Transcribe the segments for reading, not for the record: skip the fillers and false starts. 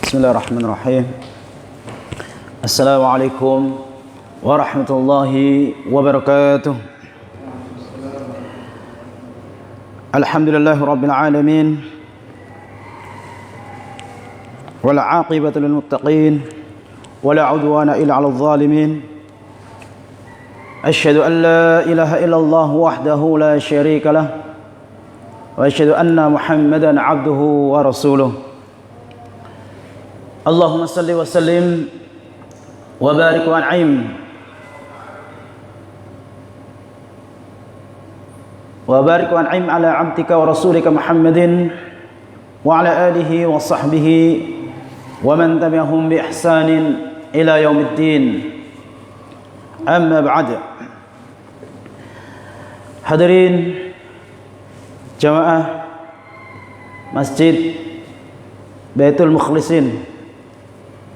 Bismillahirrahmanirrahim. Assalamualaikum warahmatullahi wabarakatuh. Alhamdulillahi rabbil alamin. Wal 'aqibatu lil muttaqin. Wala 'udwana illa 'alal zalimin. Asyhadu an la ilaha illallah wahdahu la syarika lah. Wa asyhadu anna Muhammadan 'abduhu wa rasuluh. Allahumma salli wa sallim wa barik wa an'im ala 'abdika wa rasulika Muhammadin wa ala alihi wa sahbihi wa man tabi'ahum bi ihsanin ila yaumiddin. Amma ba'd. Hadirin jamaah Masjid Baitul Mukhlisin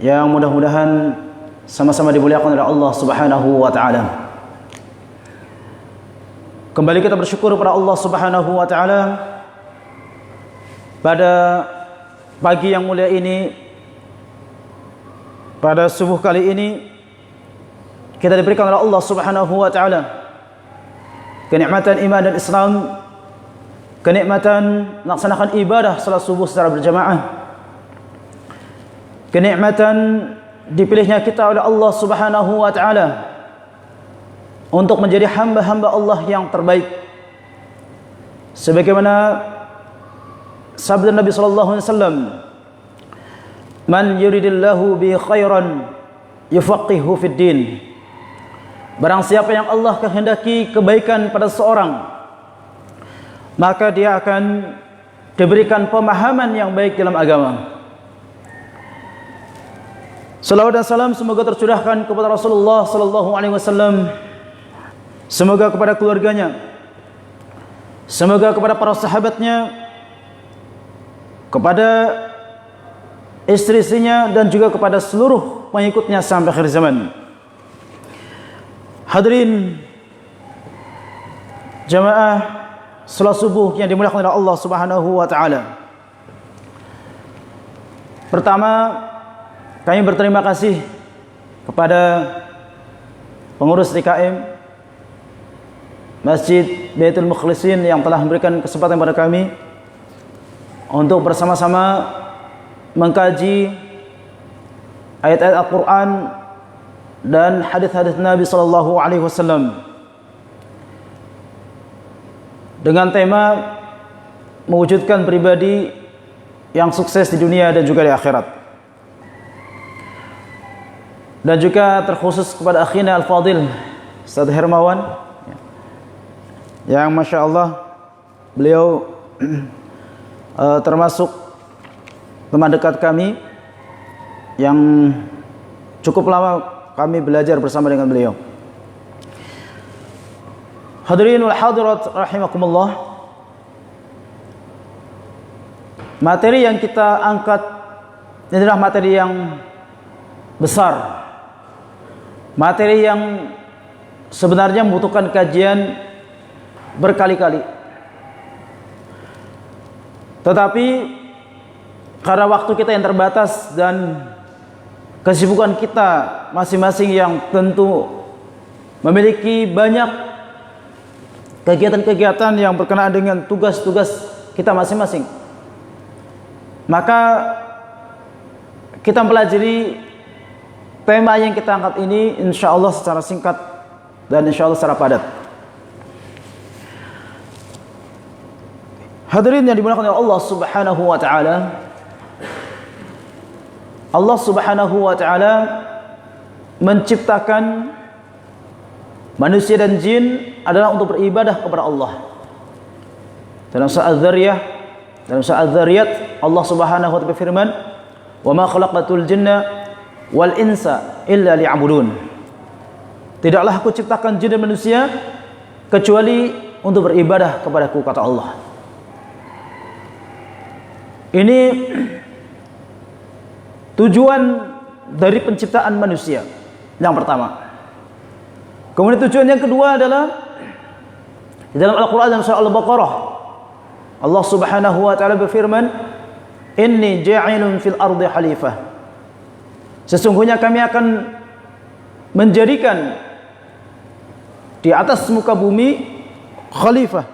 yang mudah-mudahan sama-sama dimuliakan oleh Allah Subhanahu wa taala. Kembali kita bersyukur kepada Allah Subhanahu wa taala pada pagi yang mulia ini, pada subuh kali ini kita diberikan oleh Allah Subhanahu wa taala kenikmatan iman dan Islam, kenikmatan melaksanakan ibadah salat subuh secara berjamaah, kenikmatan dipilihnya kita oleh Allah Subhanahu wa taala untuk menjadi hamba-hamba Allah yang terbaik. Sebagaimana sabda Nabi sallallahu alaihi wasallam, "Man yuridillahu bi khairan yufaqihu fid din." Barang siapa yang Allah kehendaki kebaikan pada seorang, maka dia akan diberikan pemahaman yang baik dalam agama. Salawat dan salam semoga tercurahkan kepada Rasulullah sallallahu alaihi wasallam, semoga kepada keluarganya, semoga kepada para sahabatnya, kepada istri-istrinya dan juga kepada seluruh pengikutnya sampai akhir zaman. Hadirin jamaah salat subuh yang dimuliakan oleh Allah Subhanahu wa taala. Pertama, kami berterima kasih kepada pengurus DKM Masjid Baitul Mukhlisin yang telah memberikan kesempatan kepada kami untuk bersama-sama mengkaji ayat-ayat Al-Quran dan hadis-hadis Nabi sallallahu alaihi wasallam dengan tema mewujudkan pribadi yang sukses di dunia dan juga di akhirat. Dan juga terkhusus kepada akhina Al-Fadil Ustaz Hermawan yang Masya Allah beliau termasuk teman dekat kami yang cukup lama kami belajar bersama dengan beliau. Hadirin wal hadirat rahimakumullah. Materi yang kita angkat ini adalah materi yang besar, materi yang sebenarnya membutuhkan kajian berkali-kali. Tetapi karena waktu kita yang terbatas dan kesibukan kita masing-masing yang tentu memiliki banyak kegiatan-kegiatan yang berkenaan dengan tugas-tugas kita masing-masing, maka kita pelajari tema yang kita angkat ini insyaallah secara singkat dan insyaallah secara padat. Hadirin yang dimuliakan oleh Allah Subhanahu wa taala. Allah Subhanahu wa taala menciptakan manusia dan jin adalah untuk beribadah kepada Allah. Dalam surah Az-Zariyat Allah Subhanahu wa taala berfirman, "Wa ma khalaqatul jinna wal insa illa liya'budun." Tidaklah aku ciptakan jin dan manusia kecuali untuk beribadah kepadaku, kata Allah. Ini tujuan dari penciptaan manusia yang pertama. Kemudian tujuan yang kedua adalah di dalam Al-Quran dan surah Al-Baqarah Allah Subhanahu wa taala berfirman, inni ja'ilun fil ardi khalifah. Sesungguhnya kami akan menjadikan di atas muka bumi khalifah.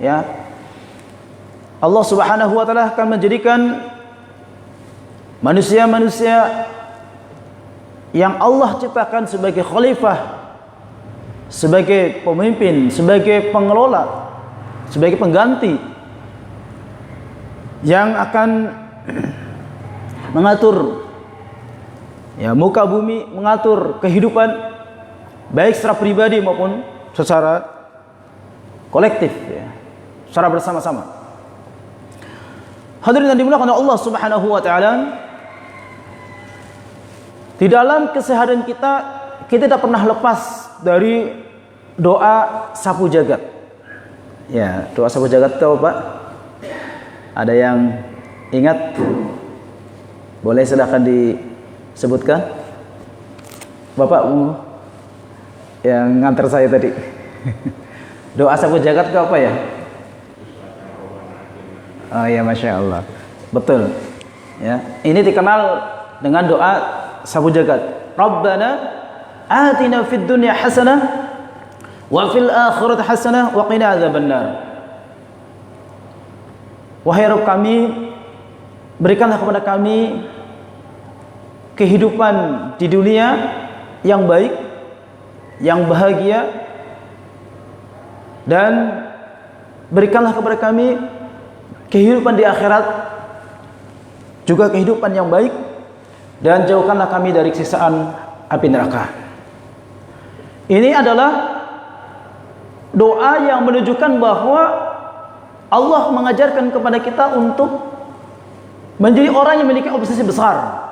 Ya. Allah Subhanahu wa taala akan menjadikan manusia-manusia yang Allah ciptakan sebagai khalifah, sebagai pemimpin, sebagai pengelola, sebagai pengganti yang akan mengatur ya muka bumi, mengatur kehidupan baik secara pribadi maupun secara kolektif ya, secara bersama-sama. Hadirin yang dimuliakan oleh Allah Subhanahu wa taala, di dalam keseharian kita tidak pernah lepas dari doa sapu jagat. Ya, doa sapu jagat itu Pak? Ada yang ingat? Boleh silahkan disebutkan. Bapak yang nganter saya tadi. Doa sapu jagat itu apa ya? Oh ya, Masya Allah. Betul. Ya, ini dikenal dengan doa sapu jagat. Rabbana atina fid dunya hasanah wa fil akhirati hasanah wa qina adzabannar. Wahai Rabb kami, berikanlah kepada kami kehidupan di dunia yang baik, yang bahagia, dan berikanlah kepada kami kehidupan di akhirat juga kehidupan yang baik, dan jauhkanlah kami dari siksaan api neraka. Ini adalah doa yang menunjukkan bahwa Allah mengajarkan kepada kita untuk menjadi orang yang memiliki obsesi besar,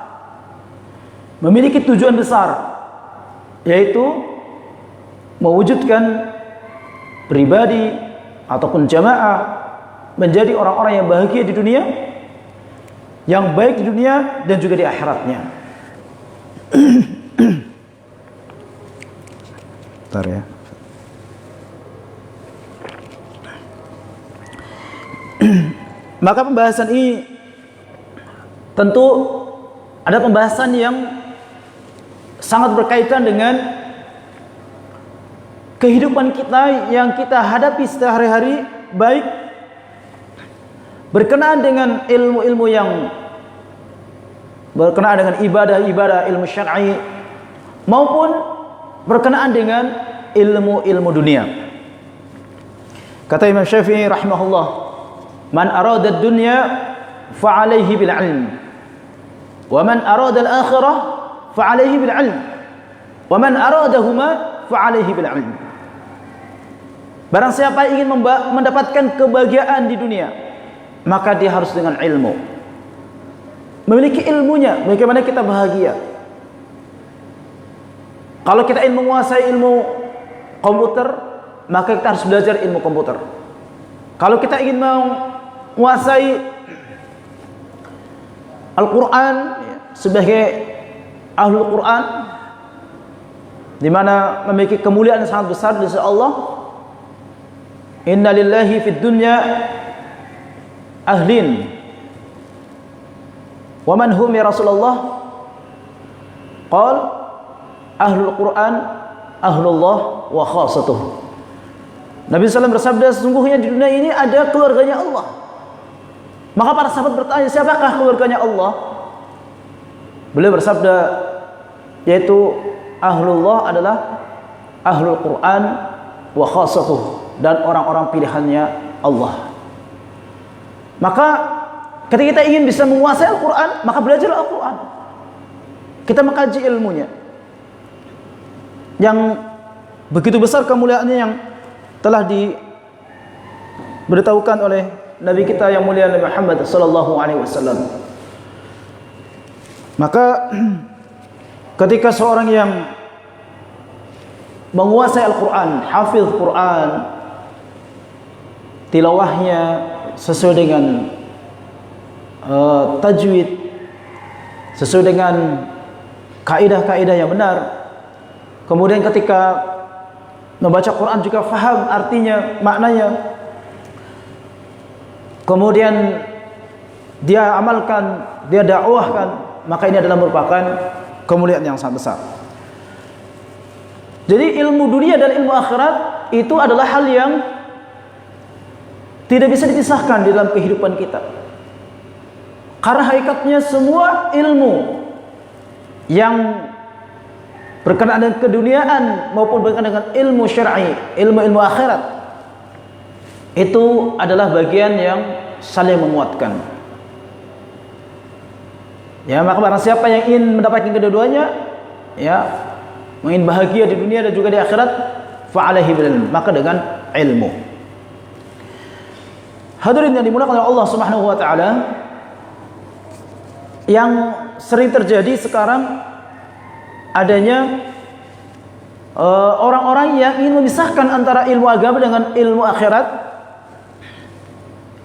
memiliki tujuan besar, yaitu mewujudkan pribadi ataupun jamaah menjadi orang-orang yang bahagia di dunia, yang baik di dunia dan juga di akhiratnya. Bentar ya. Maka pembahasan ini tentu ada pembahasan yang sangat berkaitan dengan kehidupan kita yang kita hadapi sehari-hari, baik berkenaan dengan ilmu-ilmu yang berkenaan dengan ibadah-ibadah ilmu syar'i maupun berkenaan dengan ilmu-ilmu dunia. Kata Imam Syafi'i rahimahullah, man arada ad-dunya fa 'alaihi bil 'ilm wa man arada al-akhirah fa 'alaihi bil 'ilm wa man aradahuma fa 'alaihi bil 'ilm. Barang siapa ingin mendapatkan kebahagiaan di dunia, maka dia harus dengan ilmu, memiliki ilmunya bagaimana kita bahagia. Kalau kita ingin menguasai ilmu komputer, maka kita harus belajar ilmu komputer. Kalau kita ingin menguasai Al-Quran sebagai ahlul Quran, di mana memiliki kemuliaan yang sangat besar di sisi Allah, inna lillahi fid dunya ahlin wa man hum ya Rasulullah? Qal ahlul Quran ahlullah wa khasatuh. Nabi SAW bersabda, sesungguhnya di dunia ini ada keluarganya Allah. Maka para sahabat bertanya, siapakah keluarganya Allah? Beliau bersabda, yaitu ahlullah adalah ahlul Quran wa khasatuh, dan orang-orang pilihannya Allah. Maka ketika kita ingin bisa menguasai Al-Quran, maka belajarlah Al-Quran. Kita mengkaji ilmunya yang begitu besar kemuliaannya, yang telah diberitahukan oleh Nabi kita yang mulia Nabi Muhammad sallallahu alaihi wasallam. Maka ketika seorang yang menguasai Al-Quran, hafiz Quran, tilawahnya sesuai dengan tajwid, sesuai dengan kaidah-kaidah yang benar, kemudian ketika membaca Quran juga faham artinya, maknanya, kemudian dia amalkan, dia dakwahkan, maka ini adalah merupakan kemuliaan yang sangat besar. Jadi ilmu dunia dan ilmu akhirat itu adalah hal yang tidak bisa dipisahkan di dalam kehidupan kita. Karena hakikatnya semua ilmu yang berkenaan dengan keduniaan maupun berkenaan dengan ilmu syar'i, ilmu akhirat, itu adalah bagian yang saling menguatkan. Ya, maka barang siapa yang ingin mendapatkan kedua-duanya, ya, ingin bahagia di dunia dan juga di akhirat, fa'alaihi bil ilm, maka dengan ilmu. Hadirin yang dimuliakan oleh Allah Subhanahu wa taala, yang sering terjadi sekarang adanya orang-orang yang ingin memisahkan antara ilmu agama dengan ilmu akhirat,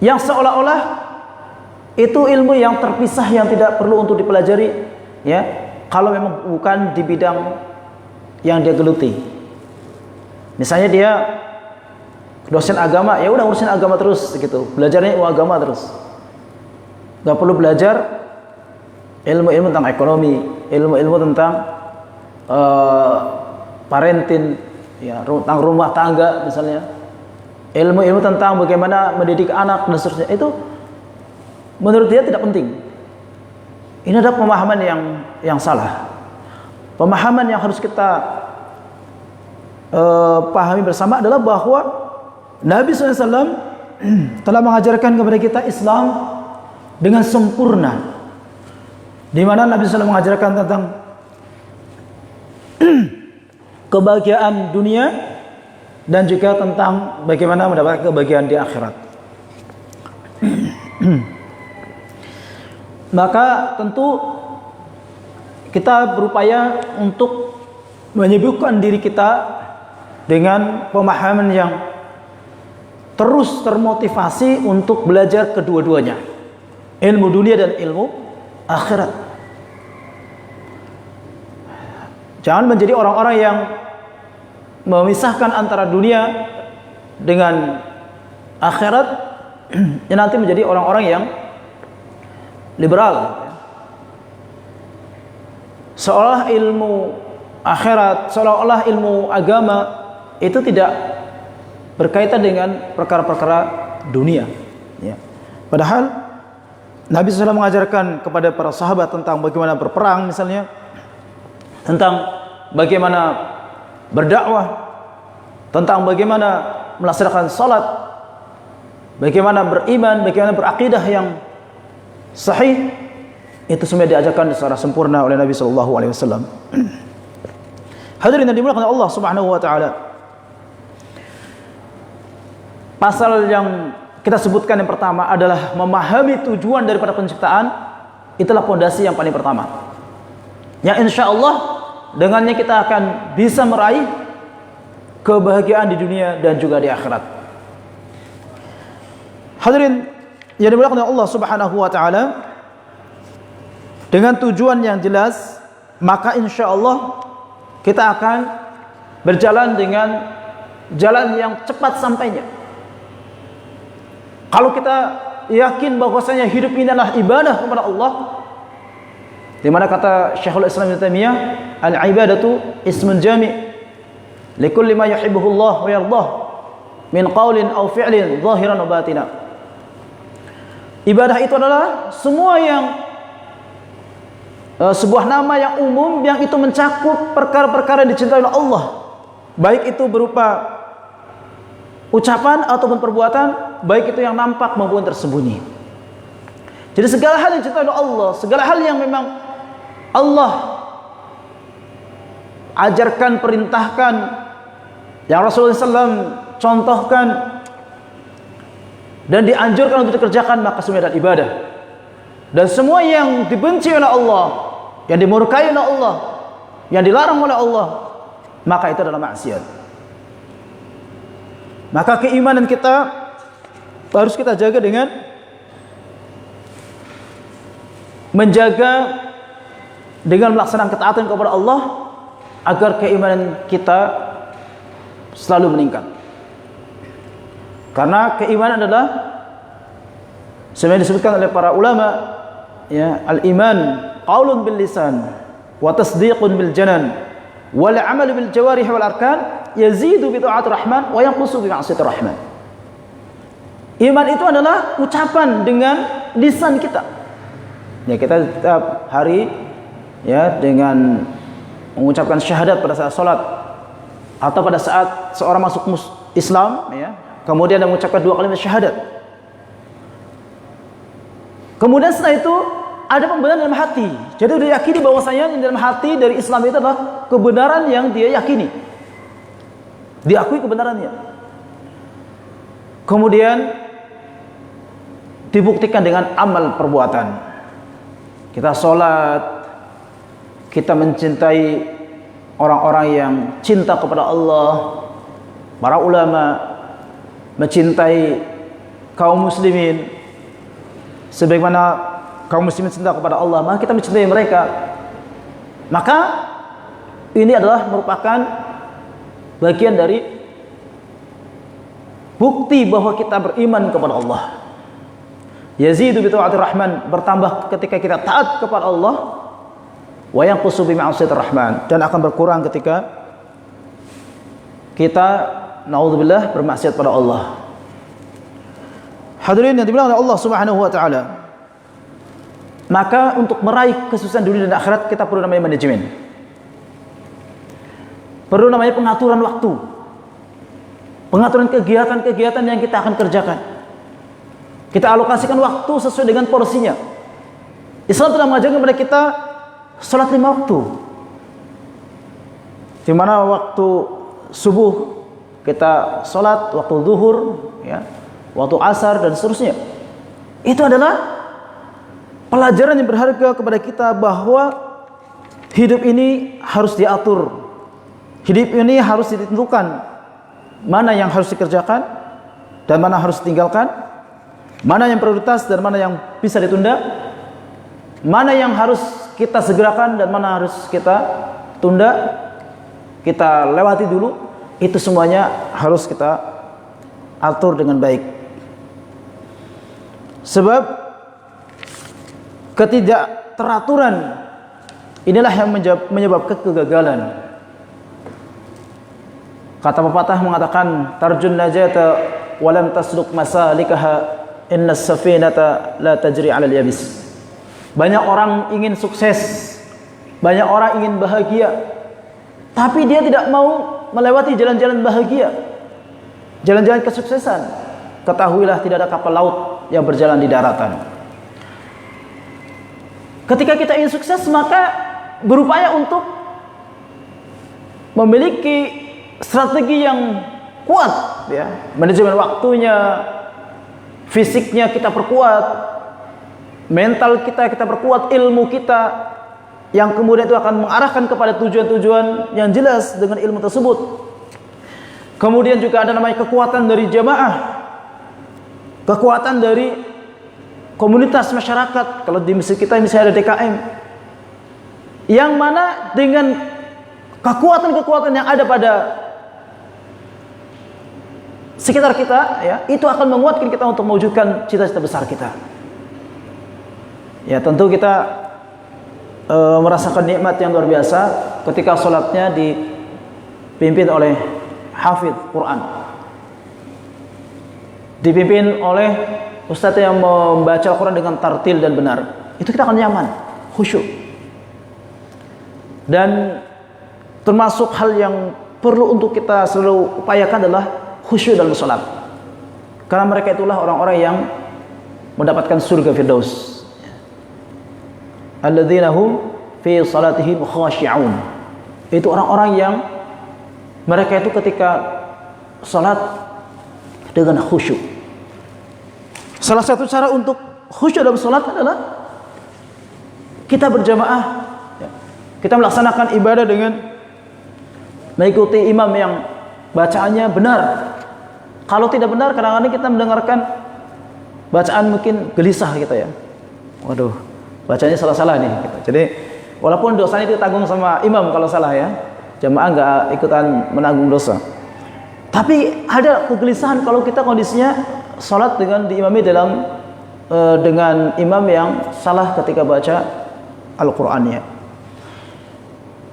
yang seolah-olah itu ilmu yang terpisah yang tidak perlu untuk dipelajari, ya, kalau memang bukan di bidang yang dia geluti. Misalnya dia dosen agama, ya udah urusin agama terus gitu, belajarnya ilmu agama terus, nggak perlu belajar ilmu-ilmu tentang ekonomi, ilmu-ilmu tentang parenting, ya, tentang rumah tangga misalnya, ilmu-ilmu tentang bagaimana mendidik anak dan seterusnya. Itu menurut dia tidak penting. Ini adalah pemahaman yang salah. Pemahaman yang harus kita pahami bersama adalah bahwa Nabi SAW telah mengajarkan kepada kita Islam dengan sempurna, di mana Nabi SAW mengajarkan tentang kebahagiaan dunia dan juga tentang bagaimana mendapatkan kebahagiaan di akhirat. Maka tentu kita berupaya untuk menyibukkan diri kita dengan pemahaman yang terus termotivasi untuk belajar kedua-duanya, ilmu dunia dan ilmu akhirat. Jangan menjadi orang-orang yang memisahkan antara dunia dengan akhirat, yang nanti menjadi orang-orang yang liberal, seolah ilmu akhirat, seolah-olah ilmu agama itu tidak berkaitan dengan perkara-perkara dunia, ya. Padahal Nabi SAW mengajarkan kepada para sahabat tentang bagaimana berperang misalnya, tentang bagaimana berdakwah, tentang bagaimana melaksanakan salat, bagaimana beriman, bagaimana berakidah yang sahih. Itu semua diajarkan secara sempurna oleh Nabi SAW. Hadirin yang dimuliakan Allah Subhanahu wa taala, pasal yang kita sebutkan yang pertama adalah memahami tujuan daripada penciptaan. Itulah fondasi yang paling pertama, yang insya Allah dengannya kita akan bisa meraih kebahagiaan di dunia dan juga di akhirat. Hadirin yang dimuliakan Allah Subhanahu wa taala, dengan tujuan yang jelas, maka insya Allah kita akan berjalan dengan jalan yang cepat sampainya. Kalau kita yakin bahwasanya hidup ini adalah ibadah kepada Allah, di mana kata Syekhul Islam Ibnu Taimiyah, al-ibadatu ismun jami' likulli ma yuhibbuhu Allah wa yardah min qaulin aw fi'lin zahiran wa batina. Ibadah itu adalah semua yang sebuah nama yang umum yang itu mencakup perkara-perkara yang dicintai oleh Allah, baik itu berupa ucapan ataupun perbuatan, baik itu yang nampak maupun tersembunyi. Jadi segala hal yang dicintai oleh Allah, segala hal yang memang Allah ajarkan, perintahkan, yang Rasulullah SAW contohkan dan dianjurkan untuk dikerjakan, maka semua adalah ibadah. Dan semua yang dibenci oleh Allah, yang dimurkai oleh Allah, yang dilarang oleh Allah, maka itu adalah maksiat. Maka keimanan kita harus kita jaga dengan menjaga dengan melaksanakan ketaatan kepada Allah, agar keimanan kita selalu meningkat. Karena keimanan adalah Sebenarnya disebutkan oleh para ulama, ya, al-iman qaulun bil lisan wa tasdiqun bil janan wal amalu bil jawarih wal arkan yazidu bi ta'atir rahman wa yanqusu bi ma'siyatir rahman. Iman itu adalah ucapan dengan lisan kita. Ya, kita setiap hari ya dengan mengucapkan syahadat pada saat salat atau pada saat seorang masuk Islam, ya, kemudian dia mengucapkan 2 kalimat syahadat. Kemudian setelah itu ada pembenaran dalam hati. Jadi dia yakini bahwasanya yang dalam hati dari Islam itu adalah kebenaran yang dia yakini. Diakui kebenarannya. Kemudian dibuktikan dengan amal perbuatan. Kita sholat, kita mencintai orang-orang yang cinta kepada Allah, para ulama mencintai kaum muslimin sebagaimana kaum muslimin cinta kepada Allah, maka kita mencintai mereka. Maka ini adalah merupakan bagian dari bukti bahwa kita beriman kepada Allah. Yazidu bi ta'atir rahman, bertambah ketika kita taat kepada Allah, wa yanqusu bi ma'siyatir rahman, dan akan berkurang ketika kita naudzubillah bermaksiat pada Allah. Hadirin yang dimuliakan oleh Allah Subhanahu wa taala. Maka untuk meraih kesuksesan dunia dan akhirat kita perlu namanya manajemen. Perlu namanya pengaturan waktu. Pengaturan kegiatan-kegiatan yang kita akan kerjakan. Kita alokasikan waktu sesuai dengan porsinya. Islam telah mengajarkan kepada kita salat 5 waktu. Di mana waktu subuh kita salat, waktu zuhur, ya, waktu asar dan seterusnya. Itu adalah pelajaran yang berharga kepada kita bahwa hidup ini harus diatur. Hidup ini harus ditentukan mana yang harus dikerjakan dan mana harus ditinggalkan. Mana yang prioritas dan mana yang bisa ditunda. Mana yang harus kita segerakan dan mana harus kita tunda, kita lewati dulu. Itu semuanya harus kita atur dengan baik. Sebab ketidakteraturan inilah yang menyebabkan kegagalan. Kata pepatah mengatakan, tarjun najata walam tasluq masalikaha, innas safinata la tajri 'alal yabis. Banyak orang ingin sukses, banyak orang ingin bahagia, tapi dia tidak mau melewati jalan-jalan bahagia, jalan-jalan kesuksesan. Ketahuilah tidak ada kapal laut yang berjalan di daratan. Ketika kita ingin sukses, maka berupaya untuk memiliki strategi yang kuat, ya, manajemen waktunya, fisiknya kita perkuat, mental kita perkuat, ilmu kita yang kemudian itu akan mengarahkan kepada tujuan-tujuan yang jelas dengan ilmu tersebut. Kemudian juga ada namanya kekuatan dari jamaah, kekuatan dari komunitas masyarakat. Kalau di masjid kita misalnya ada DKM, yang mana dengan kekuatan-kekuatan yang ada pada sekitar kita, ya, itu akan menguatkan kita untuk mewujudkan cita-cita besar kita. Ya, tentu kita merasakan nikmat yang luar biasa ketika sholatnya dipimpin oleh hafidz Quran, dipimpin oleh ustadz yang membaca Al-Quran dengan tartil dan benar. Itu kita akan nyaman, khusyuk. Dan termasuk hal yang perlu untuk kita selalu upayakan adalah khusyuk dalam sholat, karena mereka itulah orang-orang yang mendapatkan surga Firdaus. Alladzina hum fi salatihim khashi'un. Itu orang-orang yang mereka itu ketika salat dengan khusyuk. Salah satu cara untuk khusyuk dalam salat adalah kita berjamaah, ya. Kita melaksanakan ibadah dengan mengikuti imam yang bacaannya benar. Kalau tidak benar, kadang-kadang kita mendengarkan bacaan mungkin gelisah kita, ya. Waduh, bacanya salah-salah nih, gitu. Jadi walaupun dosanya itu tanggung sama imam kalau salah, ya, jamaah nggak ikutan menanggung dosa. Tapi ada kegelisahan kalau kita kondisinya sholat dengan diimami dalam dengan imam yang salah ketika baca Al-Qur'annya.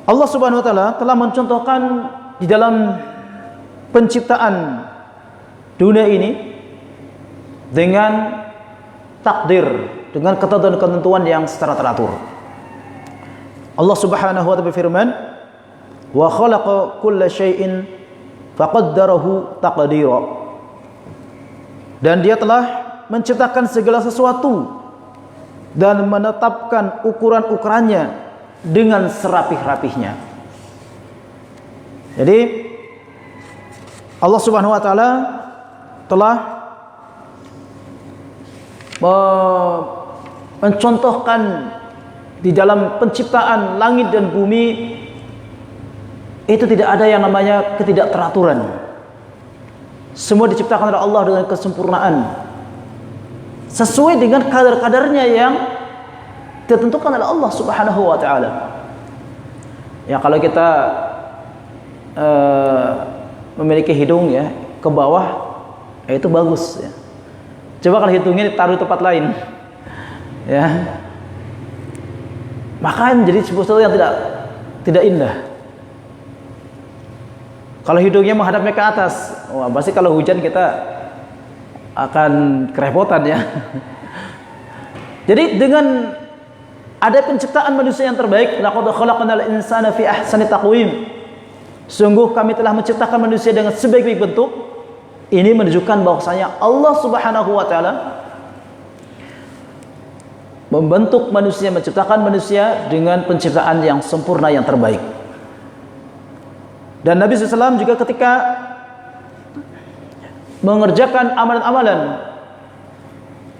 Allah Subhanahu wa taala telah mencontohkan di dalam penciptaan dunia ini dengan takdir, dengan ketentuan yang secara teratur. Allah Subhanahu wa taala berfirman, "Wa khalaqa kulla syai'in faqaddarahu taqdira." Dan Dia telah menciptakan segala sesuatu dan menetapkan ukuran-ukurannya dengan serapih-rapihnya. Jadi Allah Subhanahu wa taala telah mencontohkan di dalam penciptaan langit dan bumi itu tidak ada yang namanya ketidakteraturan. Semua diciptakan oleh Allah dengan kesempurnaan, sesuai dengan kadar-kadarnya yang ditentukan oleh Allah Subhanahu wa taala. Ya, kalau kita memiliki hidung ya ke bawah, ya itu bagus ya. Coba kalau hidungnya ditaruh di tempat lain, ya, maka menjadi sesuatu yang tidak indah. Kalau hidungnya menghadapnya ke atas, wah, pasti kalau hujan kita akan kerepotan ya. Jadi dengan ada penciptaan manusia yang terbaik, laqad khalaqnal insana fi ahsani taqwim. Sungguh kami telah menciptakan manusia dengan sebaik-baik bentuk. Ini menunjukkan bahwasanya Allah Subhanahu wa taala membentuk manusia, menciptakan manusia dengan penciptaan yang sempurna, yang terbaik. Dan Nabi SAW juga ketika mengerjakan amalan-amalan,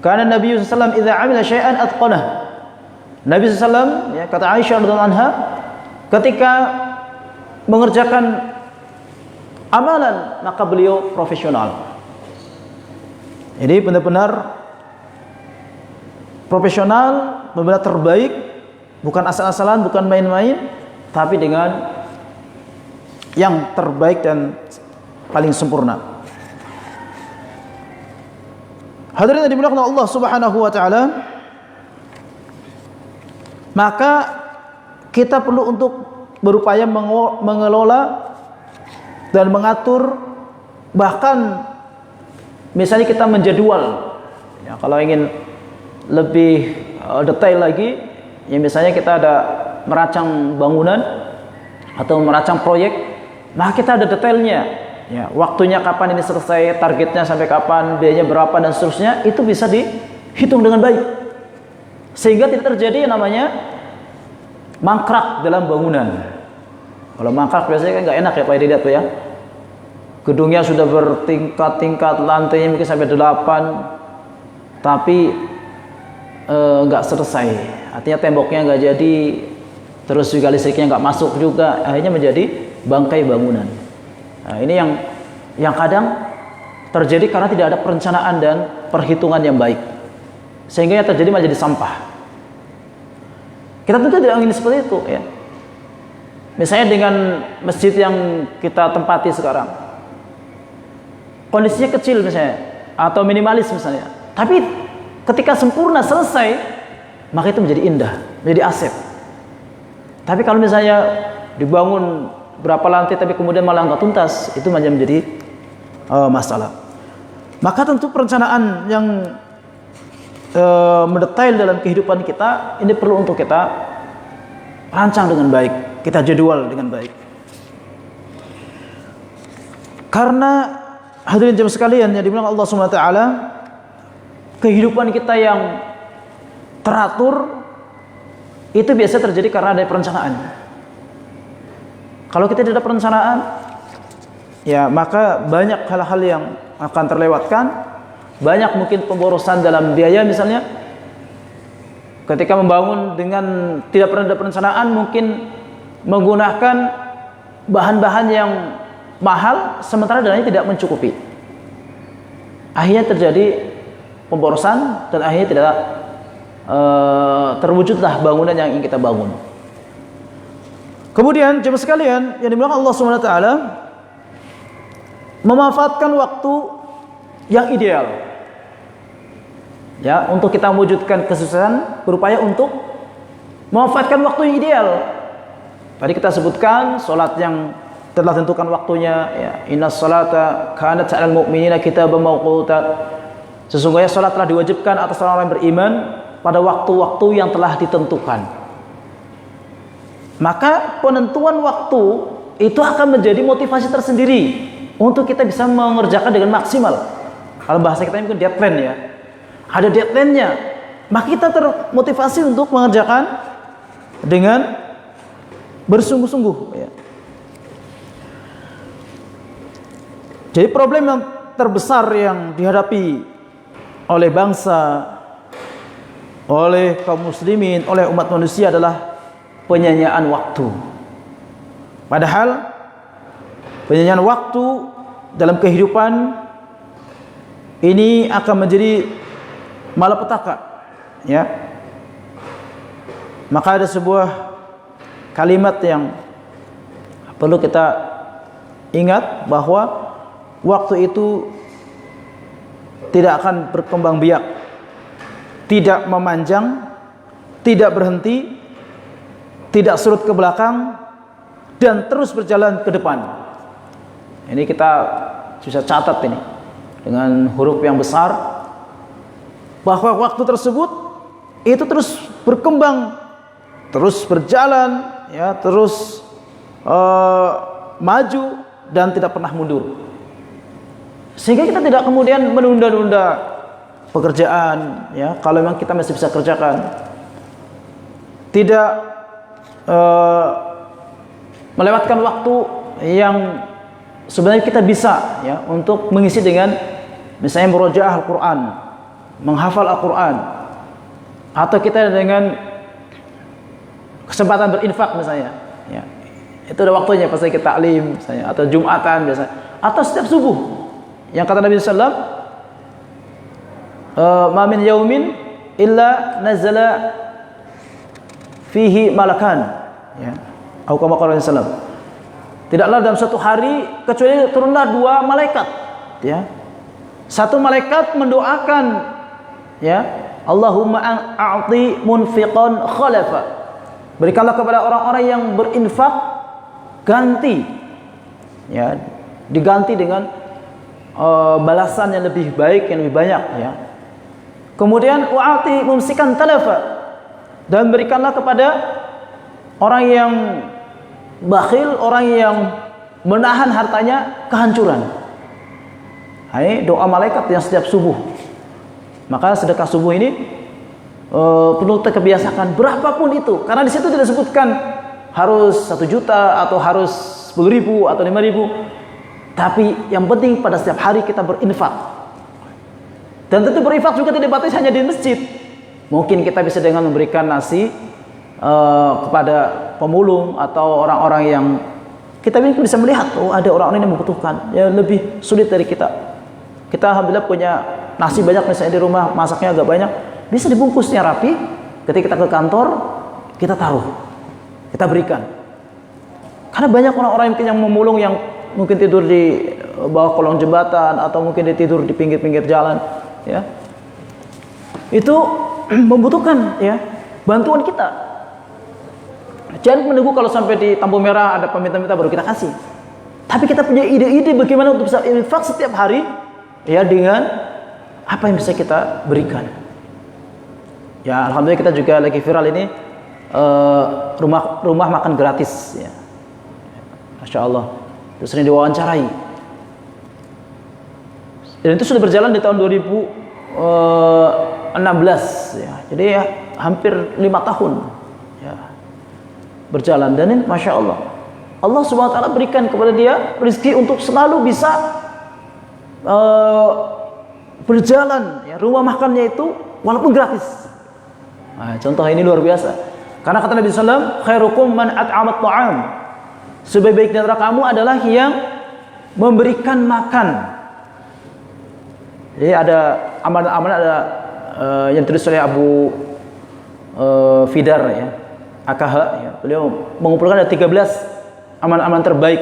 karena Nabi SAW idza amila syai'an atqanah. Nabi SAW, ya, kata Aisyah radhiyallahu anha, ketika mengerjakan amalan maka beliau profesional. Jadi benar-benar profesional, benar-benar terbaik, bukan asal-asalan, bukan main-main, tapi dengan yang terbaik dan paling sempurna. Hadirin yang dimuliakan Allah Subhanahu wa taala, maka kita perlu untuk berupaya mengelola dan mengatur, bahkan misalnya kita menjadwal ya, kalau ingin lebih detail lagi ya, misalnya kita ada merancang bangunan atau merancang proyek, maka kita ada detailnya ya, waktunya kapan ini selesai, targetnya sampai kapan, biayanya berapa dan seterusnya, itu bisa dihitung dengan baik sehingga tidak terjadi yang namanya mangkrak dalam bangunan. Kalau mangkrak biasanya kan nggak enak ya Pak Dilihat tuh ya, gedungnya sudah bertingkat-tingkat, lantainya mungkin sampai 8, tapi nggak selesai, artinya temboknya nggak jadi, terus juga listriknya nggak masuk juga, akhirnya menjadi bangkai bangunan. Nah, ini yang kadang terjadi karena tidak ada perencanaan dan perhitungan yang baik, sehingga yang terjadi menjadi sampah. Kita tentu tidak ingin seperti itu ya. Misalnya dengan masjid yang kita tempati sekarang, kondisinya kecil misalnya, atau minimalis misalnya, tapi ketika sempurna selesai, maka itu menjadi indah, menjadi aset. Tapi kalau misalnya dibangun berapa lantai tapi kemudian malah nggak tuntas, itu menjadi masalah. Maka tentu perencanaan yang mendetail dalam kehidupan kita ini perlu untuk kita rancang dengan baik, kita jadwal dengan baik. Karena hadirin jemaah sekalian yang dimuliakan Allah Subhanahu wa taala, kehidupan kita yang teratur itu biasa terjadi karena ada perencanaan. Kalau kita tidak ada perencanaan, ya maka banyak hal-hal yang akan terlewatkan, banyak mungkin pemborosan dalam biaya misalnya. Ketika membangun dengan tidak pernah ada perencanaan, mungkin menggunakan bahan-bahan yang mahal sementara dananya tidak mencukupi. Akhirnya terjadi pemborosan dan akhirnya tidak terwujudlah bangunan yang ingin kita bangun. Kemudian jemaah sekalian yang dimuliakan Allah Subhanahu wa taala, memanfaatkan waktu yang ideal. Ya, untuk kita mewujudkan kesuksesan berupaya untuk memanfaatkan waktu yang ideal. Tadi kita sebutkan salat yang telah tentukan waktunya, ya, innas salata kanat 'alal mu'minina kitaban mawquta. Sesungguhnya salat telah diwajibkan atas orang-orang beriman pada waktu-waktu yang telah ditentukan. Maka penentuan waktu itu akan menjadi motivasi tersendiri untuk kita bisa mengerjakan dengan maksimal. Kalau bahasa kita mungkin deadline, ya. Ada deadline-nya. Maka kita termotivasi untuk mengerjakan dengan bersungguh-sungguh, ya. Jadi problem yang terbesar yang dihadapi oleh bangsa, oleh kaum muslimin, oleh umat manusia adalah penyanyian waktu. Padahal penyanyian waktu dalam kehidupan ini akan menjadi malapetaka, ya. Maka ada sebuah kalimat yang perlu kita ingat, bahwa waktu itu tidak akan berkembang biak, tidak memanjang, tidak berhenti, tidak surut ke belakang, dan terus berjalan ke depan. Ini kita bisa catat ini dengan huruf yang besar, bahwa waktu tersebut itu terus berkembang, terus berjalan, ya, terus maju dan tidak pernah mundur. Sehingga kita tidak kemudian menunda-nunda pekerjaan, ya, kalau memang kita masih bisa kerjakan. Tidak melewatkan waktu yang sebenarnya kita bisa, ya, untuk mengisi dengan misalnya murojaah Al-Quran, menghafal Al-Quran, atau kita dengan kesempatan berinfak misalnya, ya. Itu ada waktunya, pas kita taklim misalnya, atau Jumatan biasanya, atau setiap subuh. Yang kata Nabi sallallahu alaihi wasallam, "Ma min yaumin illa nazala fihi malakan." Ya. Atau kama qala sallallahu. Tidaklah dalam satu hari kecuali turunlah dua malaikat, ya. Satu malaikat mendoakan, ya, Allahumma a'ti munfiqan khalafa. Berikanlah kepada orang-orang yang berinfak ganti, ya, diganti dengan balasan yang lebih baik, yang lebih banyak, ya. Kemudian wa'ati mumsikan talafa, dan berikanlah kepada orang yang bakhil, orang yang menahan hartanya kehancuran. Ini doa malaikat yang setiap subuh. Maka sedekah subuh ini perlu kita kebiasakan berapapun itu, karena di situ tidak disebutkan harus 1 juta atau harus 10.000 atau 5.000. Tapi yang penting pada setiap hari kita berinfak. Dan tentu berinfak juga tidak batas hanya di masjid. Mungkin kita bisa dengan memberikan nasi kepada pemulung atau orang-orang yang kita bisa melihat, oh, ada orang-orang yang membutuhkan, yang lebih sulit dari kita. Kita alhamdulillah punya nasi banyak misalnya di rumah, masaknya agak banyak, bisa dibungkusnya rapi. Ketika kita ke kantor, kita taruh, kita berikan. Karena banyak orang-orang yang memulung yang mungkin tidur di bawah kolong jembatan, atau mungkin dia tidur di pinggir-pinggir jalan, ya. Itu membutuhkan, ya, bantuan kita. Jangan menunggu kalau sampai di lampu merah ada peminta-minta baru kita kasih. Tapi kita punya ide-ide bagaimana untuk bisa infak setiap hari, ya, dengan apa yang bisa kita berikan. Ya, alhamdulillah kita juga lagi viral ini rumah makan gratis, ya. Masya Allah. Itu sering diwawancarai. Dan itu sudah berjalan di tahun 2016, ya. Jadi ya hampir 5 tahun, ya, berjalan. Dan ini Masya Allah, Allah Subhanahu wa ta'ala berikan kepada dia rezeki untuk selalu bisa berjalan, ya, rumah makannya itu walaupun gratis. Nah, contoh ini luar biasa. Karena kata Nabi SAW, khairukum man at'amat ta'am. Sebaik-baik di antara kamu adalah yang memberikan makan. Jadi ada amalan-amalan, ada yang tulis oleh Abu Fidar, ya, AKH, ya. Beliau mengumpulkan ada 13 amalan-amalan terbaik.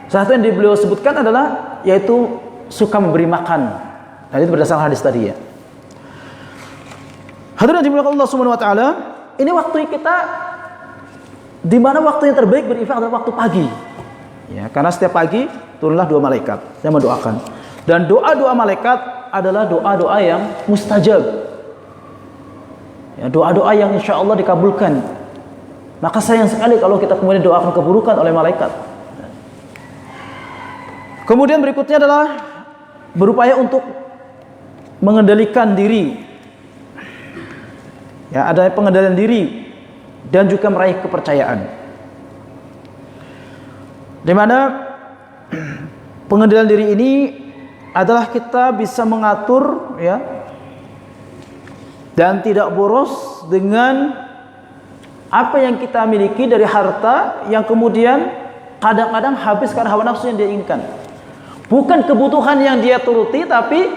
Salah satu yang beliau sebutkan adalah yaitu suka memberi makan Nah, itu berdasarkan hadis tadi ya. Hadirin dimuliakan Allah Subhanahu wa taala, ini waktu kita di mana waktu yang terbaik berinfak adalah waktu pagi. Ya, karena setiap pagi turunlah 2 malaikat yang mendoakan. Dan doa-doa malaikat adalah doa-doa yang mustajab. Ya, doa-doa yang insya Allah dikabulkan. Maka sayang sekali kalau kita kemudian doakan keburukan oleh malaikat. Kemudian berikutnya adalah berupaya untuk mengendalikan diri. Ya, ada pengendalian diri dan juga meraih kepercayaan. Di mana pengendalian diri ini adalah kita bisa mengatur ya dan tidak boros dengan apa yang kita miliki dari harta yang kemudian kadang-kadang habis karena hawa nafsu yang dia inginkan. Bukan kebutuhan yang dia turuti, tapi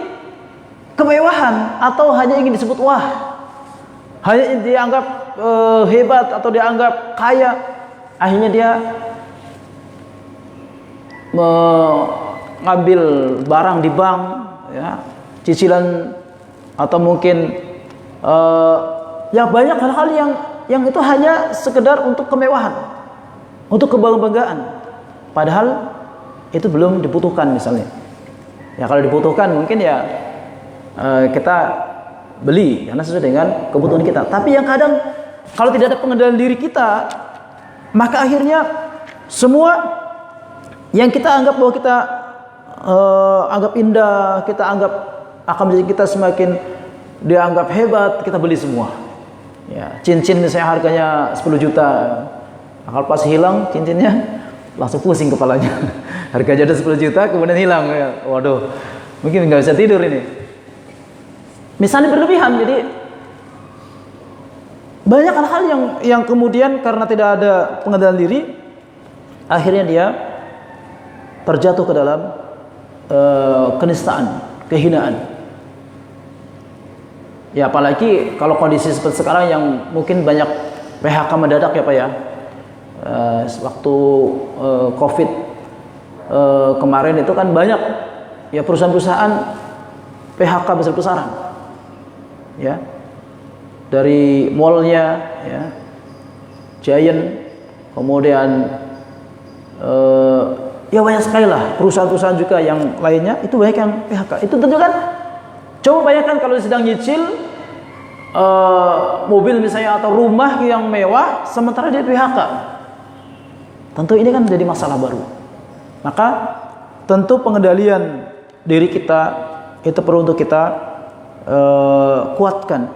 kemewahan atau hanya ingin disebut wah, hanya dianggap hebat atau dianggap kaya, akhirnya dia mengambil barang di bank, ya, cicilan atau mungkin ya banyak hal-hal yang itu hanya sekedar untuk kemewahan, untuk kebanggaan, padahal itu belum dibutuhkan misalnya. Ya kalau dibutuhkan mungkin ya kita beli karena sesuai dengan kebutuhan kita. Tapi yang kadang kalau tidak ada pengendalian diri kita, maka akhirnya semua yang kita anggap bahwa kita anggap indah, kita anggap akan menjadi kita semakin dianggap hebat, kita beli semua. Ya, cincin misalnya harganya 10 juta, kalau pas hilang cincinnya langsung pusing kepalanya. Harganya ada 10 juta kemudian hilang, ya, waduh, mungkin nggak bisa tidur ini. Misalnya berlebihan, jadi banyak hal-hal yang kemudian karena tidak ada pengendalian diri, akhirnya dia terjatuh ke dalam kenistaan, kehinaan. Ya apalagi kalau kondisi seperti sekarang yang mungkin banyak PHK mendadak ya Pak ya. Waktu COVID kemarin itu kan banyak ya perusahaan-perusahaan PHK besar-besaran. Ya. Dari mallnya ya. Giant, kemudian ya banyak sekali lah perusahaan-perusahaan juga yang lainnya itu banyak yang PHK. Itu tentu kan, coba bayangkan kalau sedang nyicil mobil misalnya atau rumah yang mewah sementara dia PHK, tentu ini kan jadi masalah baru. Maka tentu pengendalian diri kita itu perlu untuk kita kuatkan.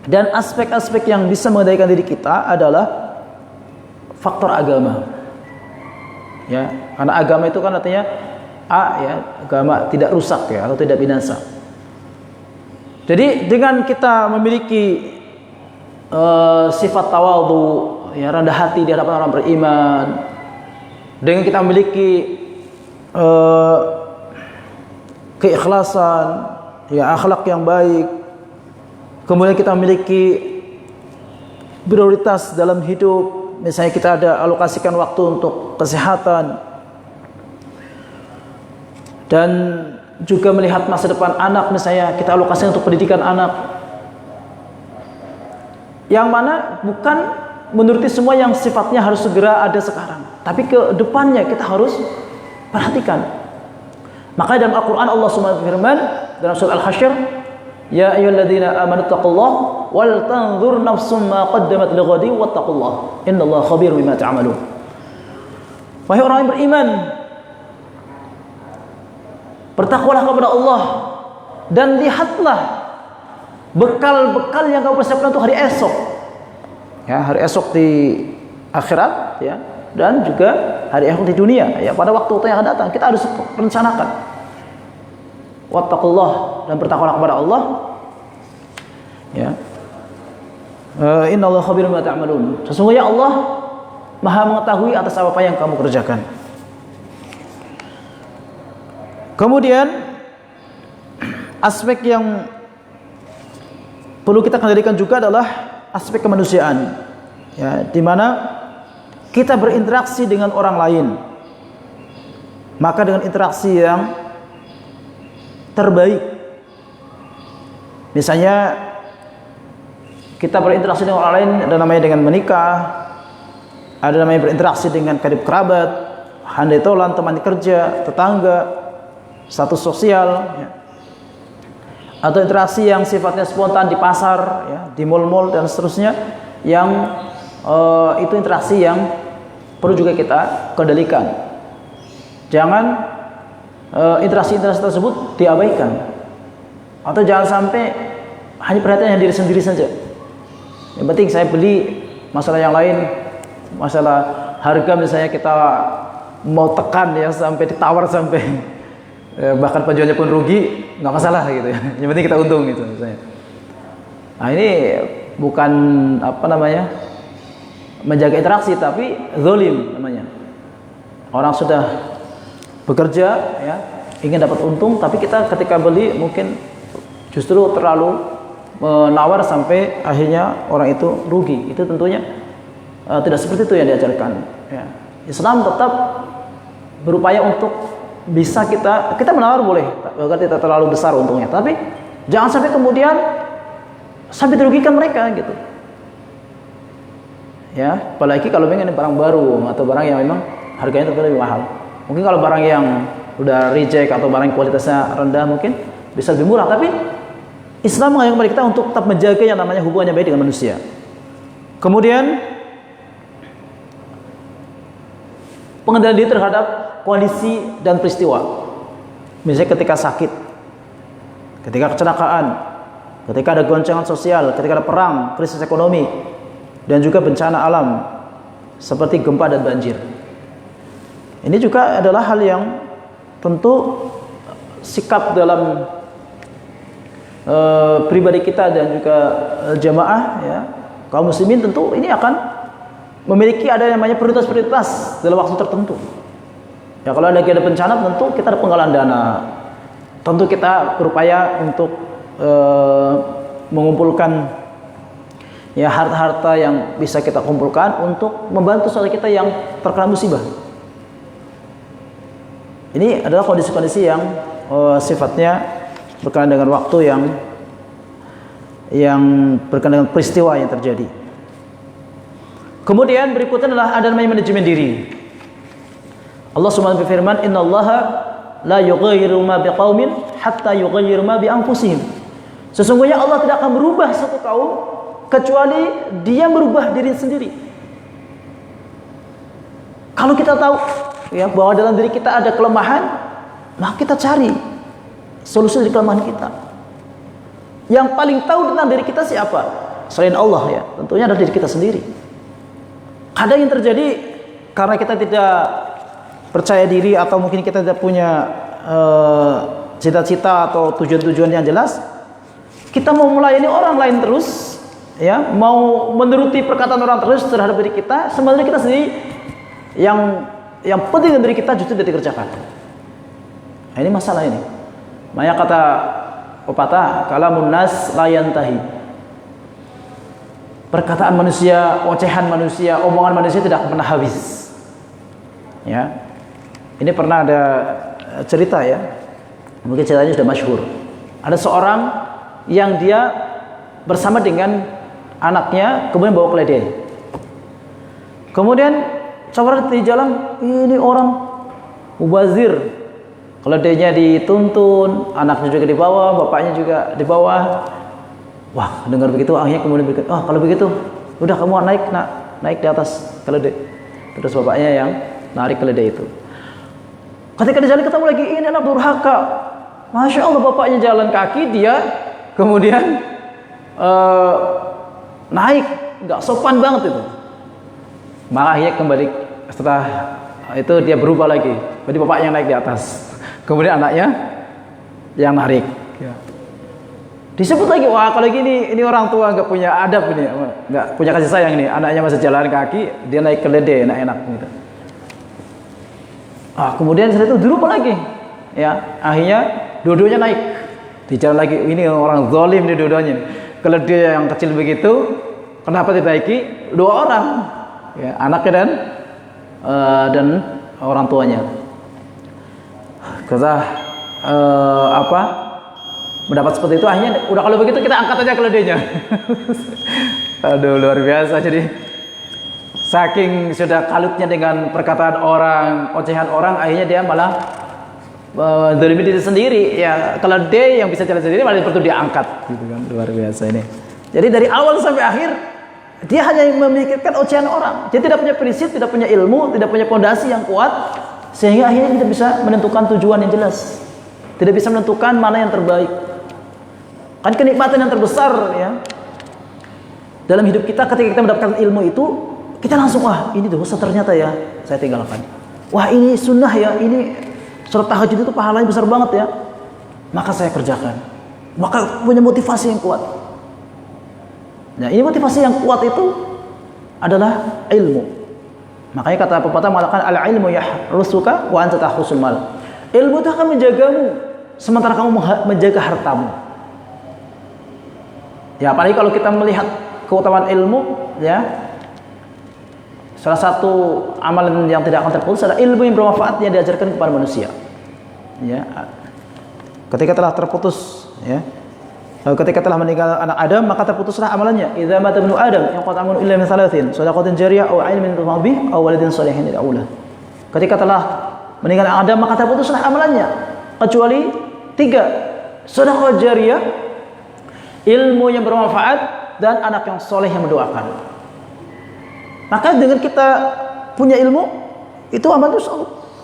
Dan aspek-aspek yang bisa mengendalikan diri kita adalah faktor agama. Ya, karena agama itu kan artinya ya, agama tidak rusak ya atau tidak binasa. Jadi dengan kita memiliki sifat tawadhu, ya, rendah hati di hadapan orang beriman, dengan kita memiliki keikhlasan, ya, akhlak yang baik, kemudian kita memiliki prioritas dalam hidup, misalnya kita ada alokasikan waktu untuk kesehatan dan juga melihat masa depan anak, misalnya kita alokasikan untuk pendidikan anak, yang mana bukan menuruti semua yang sifatnya harus segera ada sekarang, tapi ke depannya kita harus perhatikan. Maka dalam Al-Quran Allah SWT firman dalam surat Al-Hasyr, ya ayyuhalladzina amanu taqullaha wal tanzur nafsum ma qaddamat lighadin wattaqullaha innallaha khabirun bima ta'malun. Wahai orang yang beriman, bertakwalah kepada Allah dan lihatlah bekal-bekal yang kamu persiapkan untuk hari esok. Ya, hari esok di akhirat, ya, dan juga hari esok di dunia. Ya, pada waktu yang akan datang kita harus rencanakan. Wattaqullah, dan bertakwalah kepada Allah. Ya. Innallaha khabirun bima ta'malun. Sesungguhnya Allah Maha mengetahui atas apa yang kamu kerjakan. Kemudian aspek yang perlu kita kendalikan juga adalah aspek kemanusiaan, ya, di mana kita berinteraksi dengan orang lain, maka dengan interaksi yang terbaik Misalnya kita berinteraksi dengan orang lain, ada namanya dengan menikah, ada namanya berinteraksi dengan karib kerabat, handai tolan, teman kerja, tetangga, status sosial, ya. Atau interaksi yang sifatnya spontan di pasar, ya, di mal-mal dan seterusnya, yang itu interaksi yang perlu juga kita kendalikan. Jangan interaksi-interaksi tersebut diabaikan, atau jangan sampai hanya perhatian diri sendiri saja. Yang penting saya beli, masalah yang lain, masalah harga misalnya kita mau tekan ya sampai ditawar sampai bahkan penjualnya pun rugi, nggak masalah gitu ya. Yang penting kita untung gitu misalnya. Nah ini bukan apa namanya menjaga interaksi, tapi zalim namanya. Orang sudah bekerja ya, ingin dapat untung, tapi kita ketika beli mungkin justru terlalu menawar sampai akhirnya orang itu rugi. Itu tentunya tidak seperti itu yang diajarkan ya. Islam tetap berupaya untuk bisa kita menawar boleh, bahkan tidak terlalu besar untungnya, tapi jangan sampai kemudian sampai dirugikan mereka gitu ya. Apalagi kalau pengen barang baru atau barang yang memang harganya tentu lebih mahal. Mungkin kalau barang yang udah reject atau barang yang kualitasnya rendah mungkin bisa lebih murah, tapi Islam mengajak kepada kita untuk tetap menjaga yang namanya hubungannya baik dengan manusia. Kemudian pengendalian diri terhadap kondisi dan peristiwa. Misalnya ketika sakit, ketika kecelakaan, ketika ada goncangan sosial, ketika ada perang, krisis ekonomi, dan juga bencana alam seperti gempa dan banjir. Ini juga adalah hal yang tentu sikap dalam pribadi kita dan juga jamaah ya, kaum muslimin tentu ini akan memiliki ada yang namanya prioritas-prioritas dalam waktu tertentu. Ya kalau ada bencana tentu kita ada penggalangan dana. Tentu kita berupaya untuk mengumpulkan ya harta-harta yang bisa kita kumpulkan untuk membantu saudara kita yang terkena musibah. Ini adalah kondisi-kondisi yang sifatnya berkenaan dengan waktu yang berkenaan dengan peristiwa yang terjadi. Kemudian berikutnya adalah ada namanya manajemen diri. Allah Subhanahu wa ta'ala berfirman, "Innallaha la yughayyiru ma biqaumin hatta yughayyiru ma bi anfusihim." Sesungguhnya Allah tidak akan merubah satu kaum kecuali dia merubah diri sendiri. Kalau kita tahu ya bahwa dalam diri kita ada kelemahan, maka kita cari solusi dari kelemahan kita. Yang paling tahu tentang diri kita siapa? Selain Allah ya, tentunya adalah diri kita sendiri. Kadang yang terjadi karena kita tidak percaya diri atau mungkin kita tidak punya cita-cita atau tujuan-tujuan yang jelas, kita mau melayani orang lain terus ya, mau menuruti perkataan orang terus terhadap diri kita, sebenarnya kita sendiri yang penting dari diri kita justru tidak dikerjakan. Nah, ini masalah ini. Makanya kata pepatah, kalamun nas la yantahi. Perkataan manusia, ocehan manusia, omongan manusia tidak pernah habis. Ya. Ini pernah ada cerita ya. Mungkin ceritanya sudah masyhur. Ada seorang yang dia bersama dengan anaknya kemudian bawa keledai. Kemudian saudara di jalan, ini orang mubazir. Keledainya dituntun, anaknya juga di bawah, bapaknya juga di bawah. Wah, dengar begitu akhirnya kemudian berkata, "Oh, kalau begitu, udah kamu naik di atas keledai." Terus bapaknya yang narik keledai itu. Ketika di jalan ketemu lagi, ini anak durhaka. Masya Allah, bapaknya jalan kaki, dia kemudian naik, nggak sopan banget itu. Malah akhirnya kembali setelah itu dia berubah lagi. Jadi bapaknya yang naik di atas, kemudian anaknya yang narik. Ya. Disebut lagi, wah kalau gini ini orang tua nggak punya adab ini, nggak punya kasih sayang nih. Anaknya masih jalan kaki, dia naik keledai, enak-enak gitu. Kemudian setelah itu dirubah lagi. Ya, akhirnya dua-duanya naik. Di jalan lagi, ini orang zalim nih dua-duanya. Keledai yang kecil begitu, kenapa ditaiki? Dua orang. Ya, anaknya dan orang tuanya. Kata mendapat seperti itu, akhirnya udah kalau begitu kita angkat aja keledainya. Aduh, luar biasa. Jadi saking sudah kalutnya dengan perkataan orang, ocehan orang, akhirnya dia malah zalimi diri sendiri. Ya, keledai yang bisa jalan sendiri malah perlu diangkat, gitu kan. Luar biasa ini. Jadi dari awal sampai akhir dia hanya memikirkan ocehan orang. Dia tidak punya prinsip, tidak punya ilmu, tidak punya fondasi yang kuat, sehingga akhirnya tidak bisa menentukan tujuan yang jelas, tidak bisa menentukan mana yang terbaik. Kan kenikmatan yang terbesar ya dalam hidup kita ketika kita mendapatkan ilmu itu, kita langsung, wah ini dosa ternyata ya, saya tinggalkan. Wah ini sunnah ya, ini surat tahajud itu pahalanya besar banget ya, maka saya kerjakan. Maka punya motivasi yang kuat. Nah ini motivasi yang kuat itu adalah ilmu. Makanya kata pepatah mengatakan al-ilmu yahrusuka wa anta tahrusul mal. Ilmu itu akan menjagamu sementara kamu menjaga hartamu. Ya apalagi kalau kita melihat keutamaan ilmu, ya salah satu amalan yang tidak akan terputus adalah ilmu yang bermanfaat yang diajarkan kepada manusia. Ya, ketika telah terputus, ya, ketika telah meninggal anak Adam, maka terputuslah amalannya. Idza mata ibnu Adam yanqata amalu illa min thalathin, shadaqatin jariyah aw ilmin yuntafa'u bih aw waladin shalihin yad'u. Ketika telah meninggal anak Adam, maka terputuslah amalannya kecuali 3, sedekah jariyah, ilmu yang bermanfaat, dan anak yang soleh yang mendoakan. Maka dengan kita punya ilmu, itu amal itu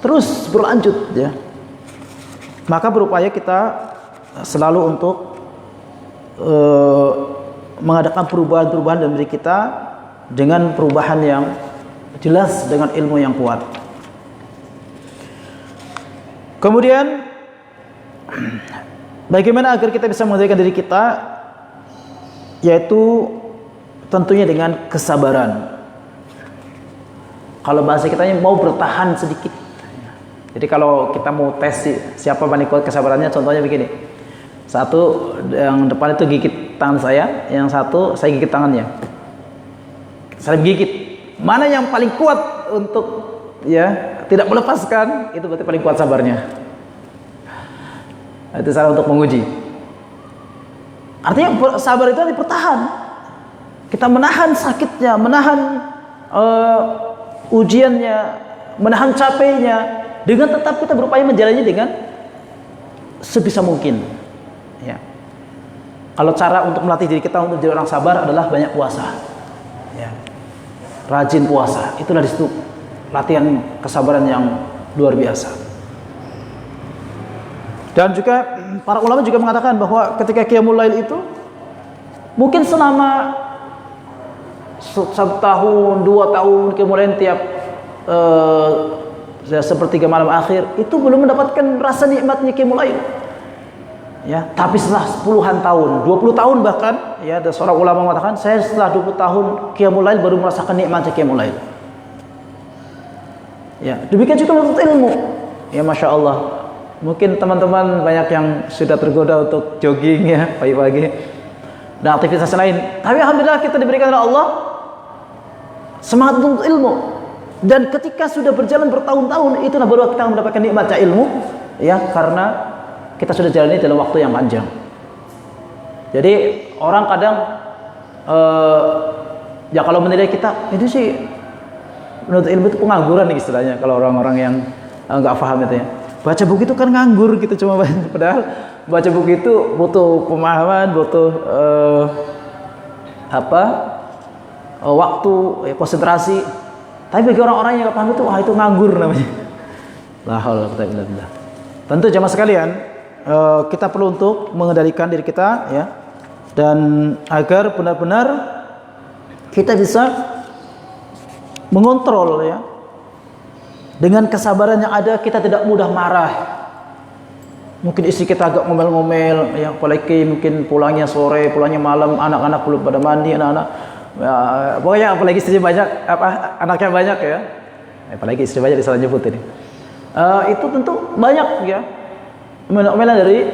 terus berlanjut ya. Maka berupaya kita selalu untuk mengadakan perubahan-perubahan dalam diri kita dengan perubahan yang jelas, dengan ilmu yang kuat. Kemudian bagaimana agar kita bisa mengendalikan diri kita, yaitu tentunya dengan kesabaran. Kalau bahasa kita mau bertahan sedikit. Jadi kalau kita mau tes siapa paling kuat kesabarannya, contohnya begini. Satu yang depan itu gigit tangan saya, yang satu saya gigit tangannya. Saya gigit. Mana yang paling kuat untuk ya tidak melepaskan, itu berarti paling kuat sabarnya. Itu cara untuk menguji. Artinya sabar itu dipertahan. Kita menahan sakitnya, menahan ujiannya, menahan capeknya, dengan tetap kita berupaya menjalani dengan sebisa mungkin. Ya. Kalau cara untuk melatih diri kita untuk jadi orang sabar adalah banyak puasa. Ya. Rajin puasa, itulah di situ latihan kesabaran yang luar biasa. Dan juga para ulama juga mengatakan bahwa ketika qiyamul lail itu mungkin selama 1 tahun, 2 tahun, kemudian tiap sepertiga malam akhir, itu belum mendapatkan rasa nikmatnya qiyamul lail. Ya, tapi setelah puluhan tahun, 20 tahun bahkan, ya, ada seorang ulama mengatakan, saya setelah 20 tahun qiyamul lail baru merasakan nikmatnya qiyamul lail. Ya, demikian juga menuntut ilmu. Ya, masya Allah. Mungkin teman-teman banyak yang sudah tergoda untuk jogging ya pagi-pagi dan aktivitas lain. Tapi alhamdulillah kita diberikan oleh Allah semangat untuk ilmu. Dan ketika sudah berjalan bertahun-tahun, itulah baru kita mendapatkan nikmatnya ilmu, ya, karena kita sudah jalani dalam waktu yang panjang. Jadi orang kadang ya kalau menilai kita itu sih menuntut ilmu itu pengangguran nih istilahnya, kalau orang-orang yang nggak paham itu ya. Baca buku itu kan nganggur gitu cuma, padahal baca buku itu butuh pemahaman, butuh waktu, konsentrasi. Tapi bagi orang-orang yang nggak paham itu, wah itu nganggur namanya. La haula wala quwwata illa billah. Tentu jamaah sekalian, kita perlu untuk mengendalikan diri kita ya, dan agar benar-benar kita bisa mengontrol ya. Dengan kesabaran yang ada, kita tidak mudah marah. Mungkin istri kita agak ngomel-ngomel, ya, apalagi mungkin pulangnya sore, pulangnya malam, anak-anak belum pada mandi, anak-anak, ya, pokoknya apalagi istri banyak, anaknya banyak ya, apalagi istri banyak disalah nyebut ini. Itu tentu banyak ya, ngomel-ngomelan dari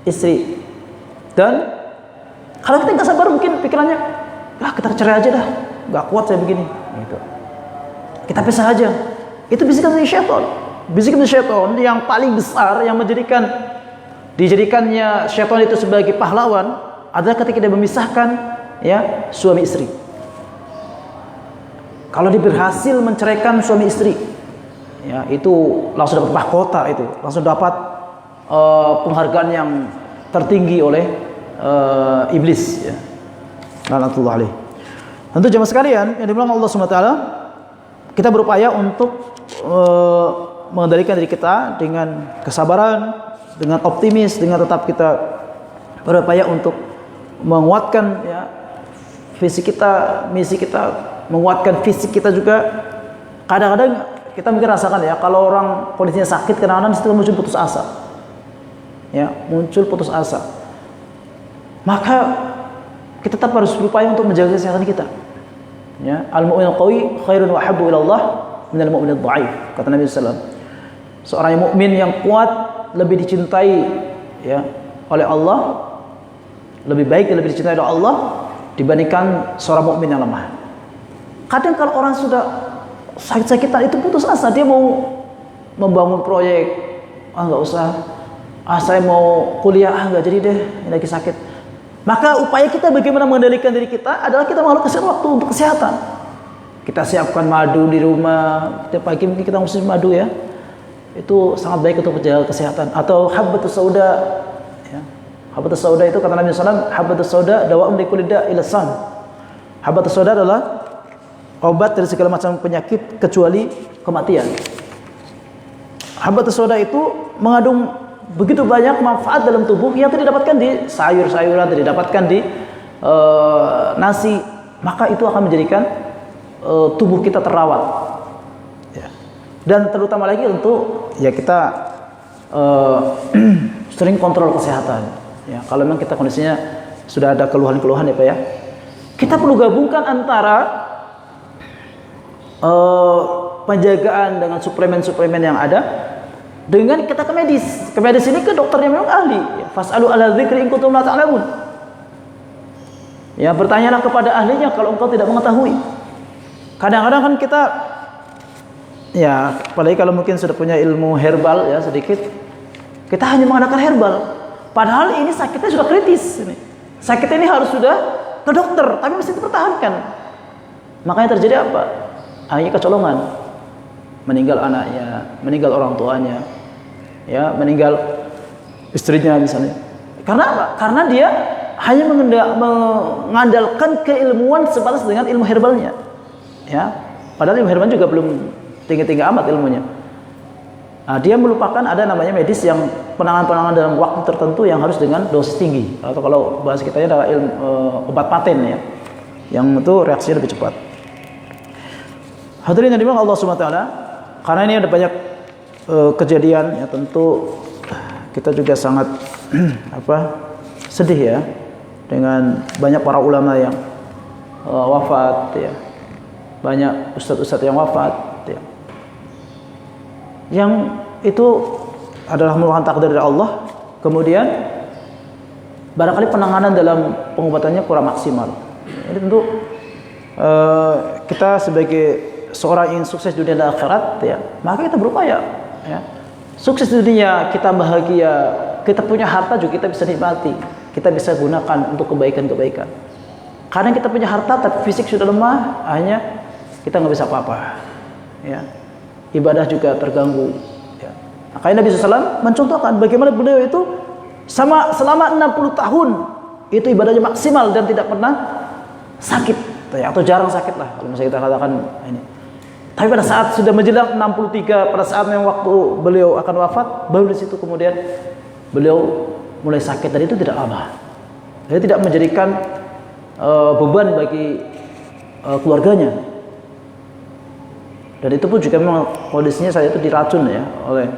istri. Dan kalau kita nggak sabar, mungkin pikirannya, kita cerai aja dah, nggak kuat saya begini. Gitu. Kita pisah aja. Itu bisikan dari syaitan. Bisikan dari syaitan yang paling besar, yang menjadikan dijadikannya syaitan itu sebagai pahlawan adalah ketika dia memisahkan ya suami istri. Kalau dia berhasil menceraikan suami istri, ya itu langsung dapat mahkota, itu langsung dapat penghargaan yang tertinggi oleh iblis, ya. Laknatullah alaih. Tentu jemaah sekalian yang dibilang Allah SWT, kita berupaya untuk mengendalikan diri kita dengan kesabaran, dengan optimis, dengan tetap kita berupaya untuk menguatkan ya fisik kita, misi kita, menguatkan fisik kita juga. Kadang-kadang kita mungkin rasakan ya, kalau orang kondisinya sakit, kadang-kadang itu muncul putus asa. Ya, muncul putus asa. Maka kita tetap harus berupaya untuk menjaga kesehatan kita. Ya, al-mu'minul qawi khairun wa habbu ila Allah minal mu'minid dha'if, kata Nabi sallallahu alaihi wasallam. Seorang mukmin yang kuat lebih dicintai ya oleh Allah, lebih baik dan lebih dicintai oleh Allah dibandingkan seorang mukmin yang lemah. Kadang kalau orang sudah sakit-sakitan itu putus asa, dia mau membangun proyek, nggak usah, saya mau kuliah, nggak jadi deh, ini lagi sakit. Maka upaya kita bagaimana mengendalikan diri kita adalah kita mengalokasikan waktu untuk kesehatan. Kita siapkan madu di rumah, tiap pagi mungkin kita konsumsi madu ya, itu sangat baik untuk menjaga kesehatan. Atau habbatus sauda ya. Habbatus sauda itu kata Nabi SAW, habbatus sauda dawa'un likulli da'in illa sam. Habbatus sauda adalah obat dari segala macam penyakit kecuali kematian. Habbatus sauda itu mengandung begitu banyak manfaat dalam tubuh yang tidak didapatkan di sayur-sayuran, tidak didapatkan di nasi. Maka itu akan menjadikan tubuh kita terawat ya. Dan terutama lagi tentu ya kita sering kontrol kesehatan ya. Kalau memang kita kondisinya sudah ada keluhan-keluhan ya Pak ya, kita perlu gabungkan antara penjagaan dengan suplemen-suplemen yang ada dengan kita ke medis. Ke medis ini ke dokter yang memang ahli. Fas'alu ala dzikri in kuntum la ta'lamun. Ya, bertanyalah kepada ahlinya kalau engkau tidak mengetahui. Kadang-kadang kan kita ya, apalagi kalau mungkin sudah punya ilmu herbal ya sedikit, kita hanya mengadakan herbal. Padahal ini sakitnya sudah kritis ini. Sakitnya ini harus sudah ke dokter, tapi mesti dipertahankan. Makanya terjadi apa? Akhirnya kecolongan. Meninggal anaknya, meninggal orang tuanya, ya, meninggal istrinya misalnya. Karena apa? Karena dia hanya mengandalkan keilmuan sebatas dengan ilmu herbalnya, ya. Padahal ilmu herbal juga belum tinggi-tinggi amat ilmunya. Nah, dia melupakan ada namanya medis yang penanganan dalam waktu tertentu yang harus dengan dosis tinggi. Atau kalau bahasa kitanya adalah ilmu obat paten ya, yang itu reaksinya lebih cepat. Hadirin yang dimuliakan Allah Subhanahu wa taala, karena ini ada banyak kejadian ya, tentu kita juga sangat sedih ya dengan banyak para ulama yang wafat ya, banyak ustadz-ustadz yang wafat ya, yang itu adalah merupakan takdir dari Allah. Kemudian barangkali penanganan dalam pengobatannya kurang maksimal. Ini tentu kita sebagai seorang yang sukses di dunia dan akhirat ya, maka kita berupaya ya. Sukses di dunia, kita bahagia, kita punya harta juga kita bisa nikmati, kita bisa gunakan untuk kebaikan-kebaikan. Kadang kita punya harta tapi fisik sudah lemah, hanya kita nggak bisa apa-apa ya. Ibadah juga terganggu ya. Makanya Nabi SAW mencontohkan bagaimana beliau itu selama 60 tahun itu ibadahnya maksimal dan tidak pernah sakit ya, atau jarang sakit lah kalau misalnya kita katakan ini. Tapi pada saat sudah menjelang 63, pada saat yang waktu beliau akan wafat, baru di situ kemudian beliau mulai sakit, dan itu tidak lama. Jadi tidak menjadikan beban bagi keluarganya. Dan itu pun juga memang kondisinya saat itu diracun ya oleh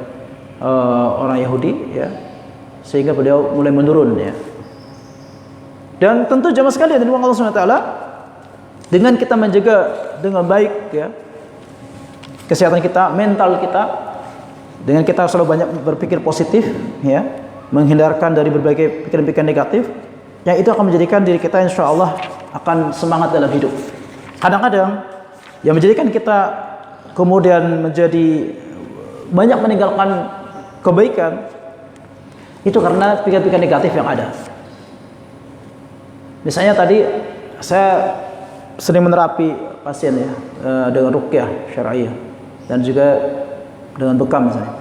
orang Yahudi ya, sehingga beliau mulai menurun ya. Dan tentu jamaah sekalian dari Allah Subhanahu wa taala, dengan kita menjaga dengan baik ya kesehatan kita, mental kita, dengan kita selalu banyak berpikir positif ya, menghindarkan dari berbagai pikiran-pikiran negatif, yang itu akan menjadikan diri kita insya Allah akan semangat dalam hidup. Kadang-kadang yang menjadikan kita kemudian menjadi banyak meninggalkan kebaikan Itu karena pikiran-pikiran negatif yang ada. Misalnya tadi saya sering menerapi pasien ya dengan ruqyah syar'iyyah dan juga dengan bekam misalnya.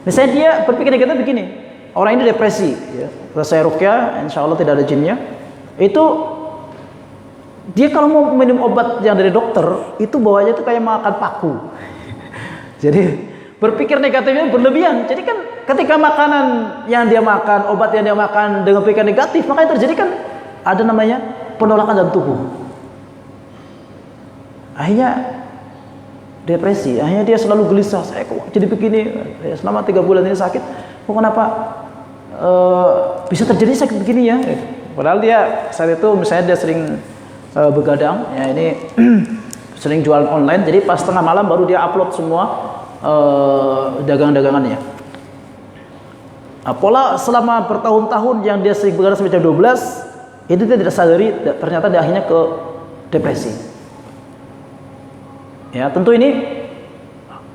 Misalnya dia berpikir negatif begini, orang ini depresi, ya. Kalau saya ruqyah, insya Allah tidak ada jinnya. Itu dia kalau mau minum obat yang dari dokter, itu bawahnya itu kayak makan paku. Jadi berpikir negatifnya berlebihan. Jadi kan ketika makanan yang dia makan, obat yang dia makan dengan pikiran negatif, maka yang terjadi kan ada namanya penolakan dalam tubuh. Akhirnya depresi, akhirnya dia selalu gelisah. Saya kok jadi begini, ya, selama 3 bulan ini sakit, kok kenapa bisa terjadi sakit begini ya? Padahal dia saat itu misalnya dia sering begadang, ya ini sering jualan online. Jadi pas tengah malam baru dia upload semua dagangan-dagangannya. Pola selama bertahun-tahun yang dia sering begadang sampai jam 12, itu dia tidak sadari, ternyata dia akhirnya ke depresi. Ya, tentu ini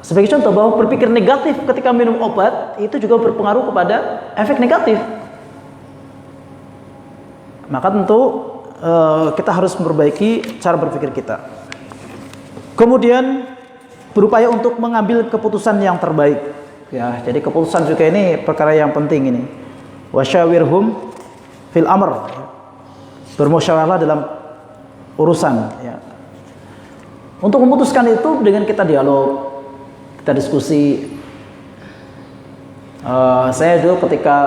sebagai contoh bahwa berpikir negatif ketika minum obat itu juga berpengaruh kepada efek negatif. Maka tentu kita harus memperbaiki cara berpikir kita. Kemudian berupaya untuk mengambil keputusan yang terbaik. Ya, jadi keputusan juga ini perkara yang penting ini. Wasyawirhum fil amr. Bermusyawarah dalam urusan. Ya. Untuk memutuskan itu dengan kita dialog, kita diskusi. Saya dulu ketika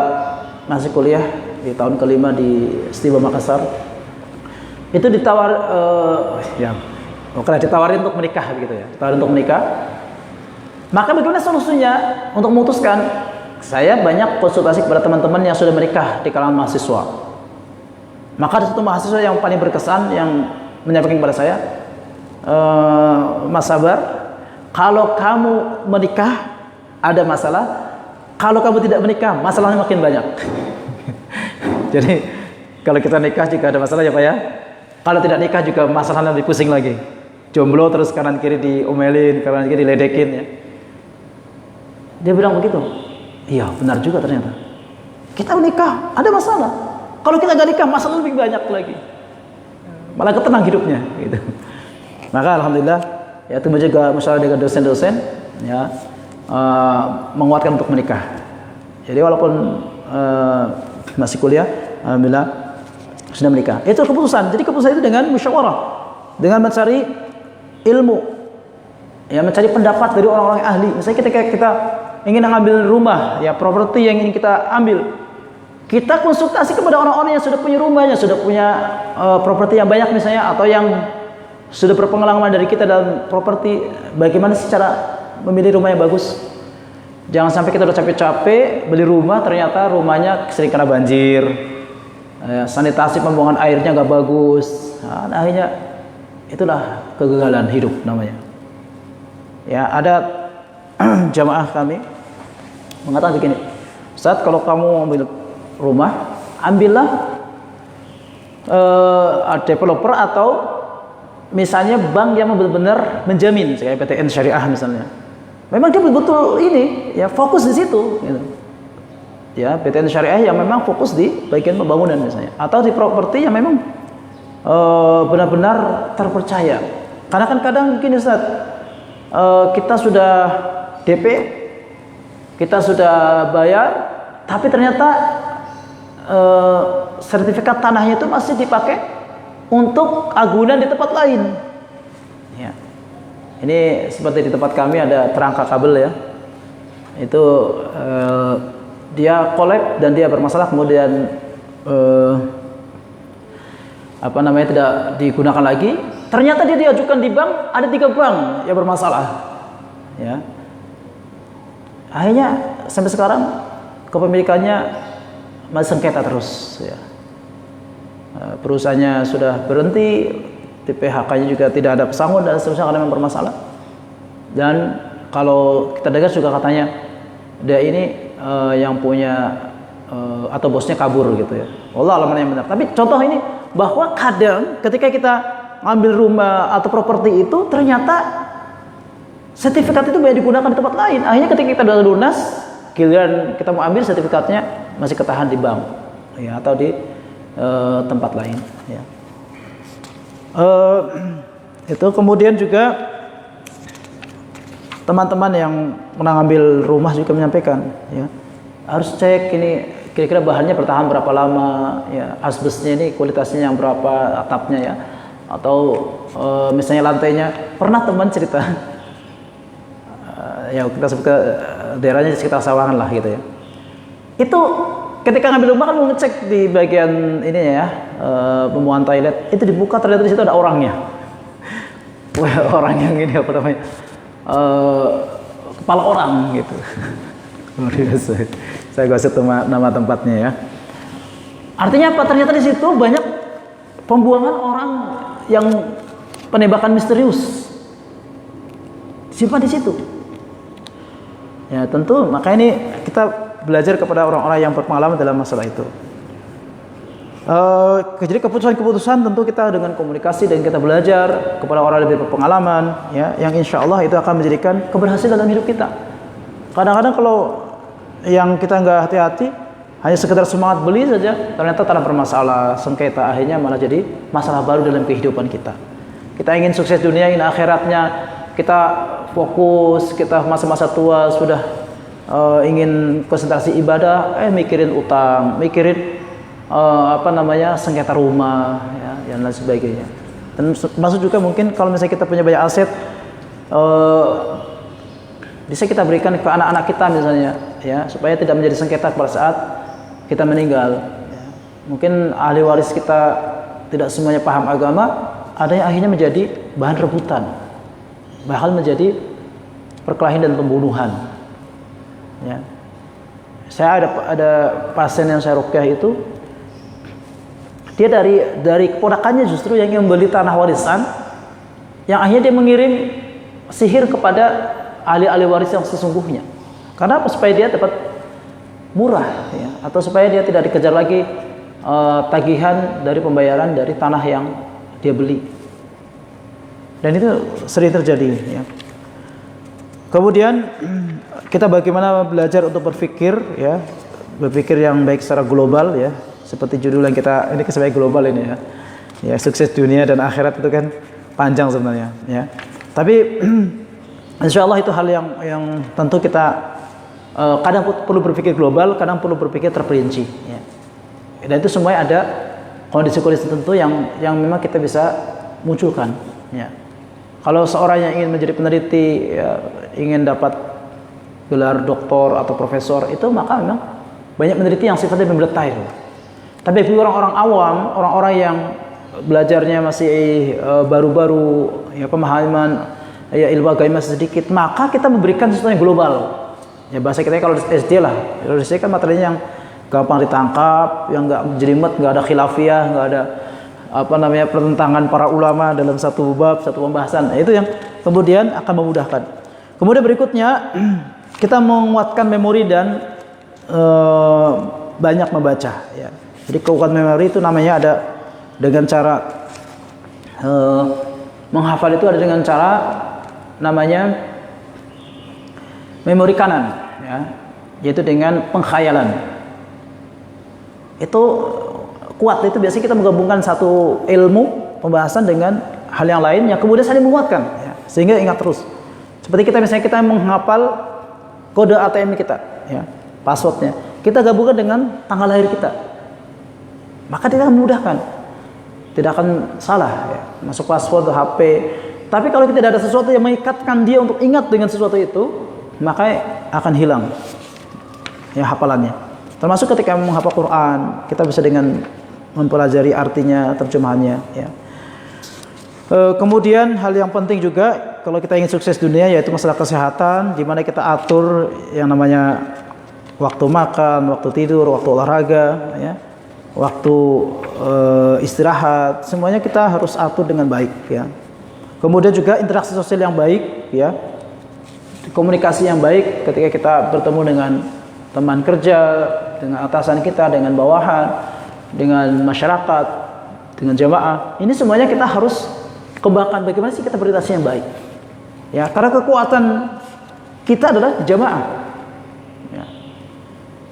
masih kuliah di tahun kelima di Setiba Makassar, itu ditawarin untuk menikah begitu ya, ditawarin untuk menikah. Maka bagaimana solusinya untuk memutuskan? Saya banyak konsultasi kepada teman-teman yang sudah menikah di kalangan mahasiswa. Maka ada satu mahasiswa yang paling berkesan yang menyampaikan kepada saya, Mas Sabar, kalau kamu menikah ada masalah, kalau kamu tidak menikah masalahnya makin banyak. Jadi kalau kita nikah juga ada masalah ya Pak ya. Kalau tidak nikah juga masalahnya lebih pusing lagi. Jomblo terus kanan kiri diomelin, kanan kiri diledekin ya. Dia bilang begitu. Iya benar juga ternyata. Kita menikah ada masalah. Kalau kita gak nikah masalah lebih banyak lagi. Malah ketenang hidupnya gitu. Maka alhamdulillah ya itu juga masalah dengan dosen-dosen ya menguatkan untuk menikah. Jadi walaupun masih kuliah, alhamdulillah sudah menikah. Itu keputusan. Jadi keputusan itu dengan musyawarah, dengan mencari ilmu, ya mencari pendapat dari orang-orang ahli. Misalnya ketika kita ingin mengambil rumah, ya properti yang ingin kita ambil, kita konsultasi kepada orang-orang yang sudah punya rumahnya, sudah punya properti yang banyak misalnya, atau yang sudah berpengalaman dari kita dalam properti. Bagaimana secara memilih rumah yang bagus? Jangan sampai kita udah capek-capek beli rumah, ternyata rumahnya sering kena banjir. Sanitasi pembuangan airnya nggak bagus, nah, akhirnya itulah kegagalan hidup namanya. Ya ada jamaah kami mengatakan begini, Ustaz, kalau kamu ambil rumah, ambillah developer atau misalnya bank yang benar-benar menjamin, kayak PTN Syariah misalnya. Memang dia betul-betul ini, ya fokus di situ. Gitu. Ya, PTN Syariah yang memang fokus di bagian pembangunan misalnya, atau di properti yang memang benar-benar terpercaya. Karena kan kadang gini Ustaz, kita sudah DP, kita sudah bayar, tapi ternyata sertifikat tanahnya itu masih dipakai untuk agunan di tempat lain. Ya. Ini seperti di tempat kami ada perangkat kabel ya, itu dia kolab dan dia bermasalah, kemudian tidak digunakan lagi. Ternyata dia diajukan di bank, ada 3 bank yang bermasalah. Ya. Akhirnya sampai sekarang kepemilikannya masih sengketa terus. Ya. Perusahaannya sudah berhenti, PHK-nya juga tidak ada pesangon dan seterusnya karena memang bermasalah. Dan kalau kita dengar juga katanya dia ini yang punya atau bosnya kabur gitu ya. Wallah alam yang benar. Tapi contoh ini bahwa kadang ketika kita ngambil rumah atau properti itu ternyata sertifikat itu banyak digunakan di tempat lain. Akhirnya ketika kita sudah lunas, giliran kita mau ambil sertifikatnya masih ketahan di bank, ya, atau di tempat lain, ya. Itu kemudian juga teman-teman yang mengambil rumah juga menyampaikan, ya, harus cek ini kira-kira bahannya bertahan berapa lama, ya, asbesnya ini kualitasnya yang berapa, atapnya, ya, atau misalnya lantainya. Pernah teman cerita, ya kita sebut ke daerahnya sekitar Sawangan lah gitu, ya, itu ketika ngambil rumah kan mau ngecek di bagian ini, ya, pemuaan toilet, itu dibuka ternyata di situ ada orangnya. Wah, orang yang ini apa namanya, kepala orang gitu. Saya gak usah nama tempatnya, ya. Artinya apa? Ternyata di situ banyak pembuangan orang yang penembakan misterius simpan di situ. Ya tentu, maka ini kita belajar kepada orang-orang yang berpengalaman dalam masalah itu. Jadi keputusan-keputusan tentu kita dengan komunikasi dan kita belajar kepada orang lebih berpengalaman, ya, yang insya Allah itu akan menjadikan keberhasilan dalam hidup kita. Kadang-kadang kalau yang kita nggak hati-hati, hanya sekedar semangat beli saja, ternyata tanah bermasalah, sengketa, akhirnya malah jadi masalah baru dalam kehidupan kita. Kita ingin sukses dunia, ingin akhiratnya, kita fokus, kita masa-masa tua sudah ingin konsentrasi ibadah, mikirin utang, mikirin sengketa rumah, ya, dan lain sebagainya. Dan maksud juga mungkin kalau misalnya kita punya banyak aset, bisa kita berikan ke anak-anak kita misalnya, ya, supaya tidak menjadi sengketa pada saat kita meninggal, ya. Mungkin ahli waris kita tidak semuanya paham agama, ada yang akhirnya menjadi bahan rebutan, bahkan menjadi perkelahian dan pembunuhan, ya. Saya ada pasien yang saya ruqyah itu, dia dari keponakannya justru yang membeli tanah warisan, yang akhirnya dia mengirim sihir kepada ahli-ahli waris yang sesungguhnya. Karena apa? Supaya dia dapat murah, ya, atau supaya dia tidak dikejar lagi tagihan dari pembayaran dari tanah yang dia beli. Dan itu sering terjadi, ya. Kemudian kita bagaimana belajar untuk berpikir, ya, berpikir yang baik secara global, ya, seperti judul yang kita ini sebagai global ini, ya. Ya, sukses dunia dan akhirat itu kan panjang sebenarnya, ya. Tapi insya Allah itu hal yang tentu kita kadang perlu berpikir global, kadang perlu berpikir terperinci, ya. Dan itu semuanya ada kondisi-kondisi tertentu yang memang kita bisa munculkan, ya. Kalau seorang yang ingin menjadi peneliti, ya, ingin dapat gelar doktor atau profesor, itu maka memang banyak peneliti yang sifatnya mendetil. Tapi bagi orang-orang awam, orang-orang yang belajarnya masih baru-baru, ya, pemahaman, ya, ilmu agama sedikit, maka kita memberikan sesuatu yang global. Ya, bahasa kita kalau SD lah, kalau SD kan materinya yang gampang ditangkap, yang nggak jelimet, nggak ada khilafiyah, nggak ada pertentangan para ulama dalam satu bab, satu pembahasan. Nah, itu yang kemudian akan memudahkan. Kemudian berikutnya kita menguatkan memori dan banyak membaca, ya. Jadi kekuatan memori itu namanya ada dengan cara menghafal, itu ada dengan cara namanya memori kanan, ya, yaitu dengan pengkhayalan. Itu kuat, itu biasanya kita menggabungkan satu ilmu pembahasan dengan hal yang lain yang kemudian saling menguatkan, ya, sehingga ingat terus. Seperti misalnya kita menghafal kode ATM kita, ya, passwordnya, kita gabungkan dengan tanggal lahir kita, maka dia akan memudahkan, tidak akan salah, ya, masuk password HP. Tapi kalau kita tidak ada sesuatu yang mengikatkan dia untuk ingat dengan sesuatu itu, maka akan hilang, ya, hafalannya. Termasuk ketika menghafal Quran, kita bisa dengan mempelajari artinya, terjemahannya, ya. Kemudian hal yang penting juga kalau kita ingin sukses dunia, yaitu masalah kesehatan, di mana kita atur yang namanya waktu makan, waktu tidur, waktu olahraga, ya, waktu istirahat, semuanya kita harus atur dengan baik, ya. Kemudian juga interaksi sosial yang baik, ya, komunikasi yang baik ketika kita bertemu dengan teman kerja, dengan atasan kita, dengan bawahan, dengan masyarakat, dengan jamaah. Ini semuanya kita harus kembangkan bagaimana sih kita berinteraksi yang baik, ya, karena kekuatan kita adalah jamaah, ya,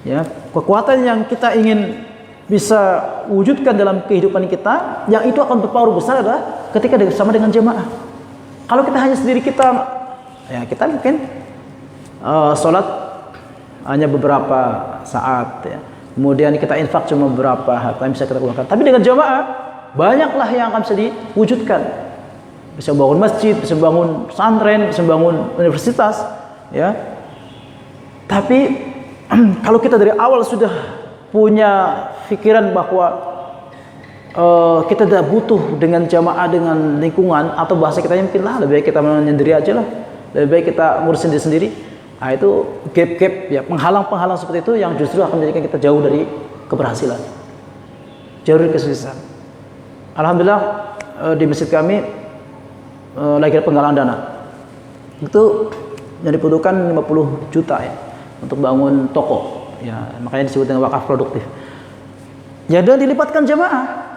ya. kekuatan yang kita ingin bisa wujudkan dalam kehidupan kita, yang itu akan berpengaruh besar adalah ketika bersama dengan jemaah. Kalau kita hanya sendiri kita, ya kita mungkin sholat hanya beberapa saat, ya. Kemudian kita infak cuma beberapa harta yang bisa kita keluarkan. Tapi dengan jemaah banyaklah yang akan bisa diwujudkan. Bisa bangun masjid, bisa bangun pesantren, bisa bangun universitas, ya. Tapi kalau kita dari awal sudah punya pikiran bahwa kita tidak butuh dengan jamaah, dengan lingkungan, atau bahasa kita mungkin lah lebih baik kita menyendiri aja lah, lebih baik kita ngurusin diri sendiri. Nah, itu gap-gap, ya, penghalang-penghalang seperti itu yang justru akan menjadikan kita jauh dari keberhasilan, jauh dari kesuksesan. Alhamdulillah di masjid kami lagi ada penggalangan dana. Itu yang dibutuhkan 50 juta ya untuk bangun toko. Ya, makanya disebut dengan wakaf produktif. Ya, dan dilipatkan jamaah.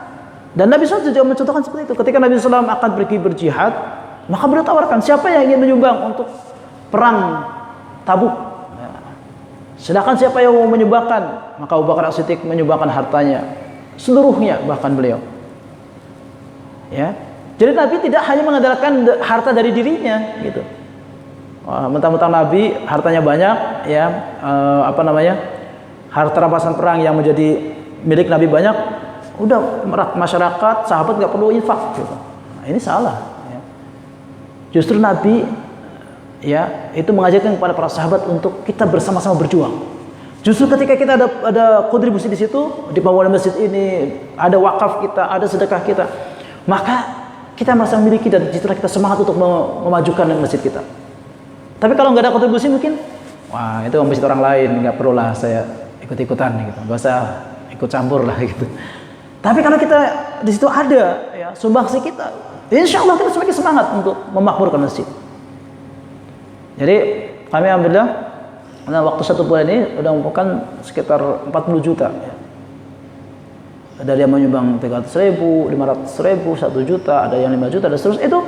Dan Nabi SAW juga mencontohkan seperti itu. Ketika Nabi SAW akan pergi berjihad, maka beliau tawarkan siapa yang ingin menyumbang untuk perang Tabuk. Ya. Sedangkan siapa yang mau menyumbangkan, maka Abu Bakar As-Siddiq menyumbangkan hartanya seluruhnya, bahkan beliau. Ya, jadi Nabi tidak hanya mengandalkan harta dari dirinya, gitu. Mentang-mentang Nabi hartanya banyak, ya, harta rampasan perang yang menjadi milik Nabi banyak, udah masyarakat, sahabat nggak perlu infak, gitu. Nah, ini salah. Ya. Justru Nabi, ya, itu mengajarkan kepada para sahabat untuk kita bersama-sama berjuang. Justru ketika kita ada kontribusi di situ, di bangunan masjid ini, ada wakaf kita, ada sedekah kita, maka kita merasa memiliki dan justru kita semangat untuk memajukan masjid kita. Tapi kalau nggak ada kontribusi mungkin, wah itu masjid orang lain, nggak perlu lah saya ikut-ikutan gitu, nggak usah ikut campur lah gitu. Tapi kalau kita di situ ada, ya, sumbangsi kita, insya Allah kita semakin semangat untuk memakmurkan masjid. Jadi kami alhamdulillah dalam waktu 1 bulan ini sudah mengumpulkan sekitar 40 juta. Ya. Ada yang menyumbang 300.000, 500.000, 1 juta, ada yang 5 juta, dan seterusnya. Itu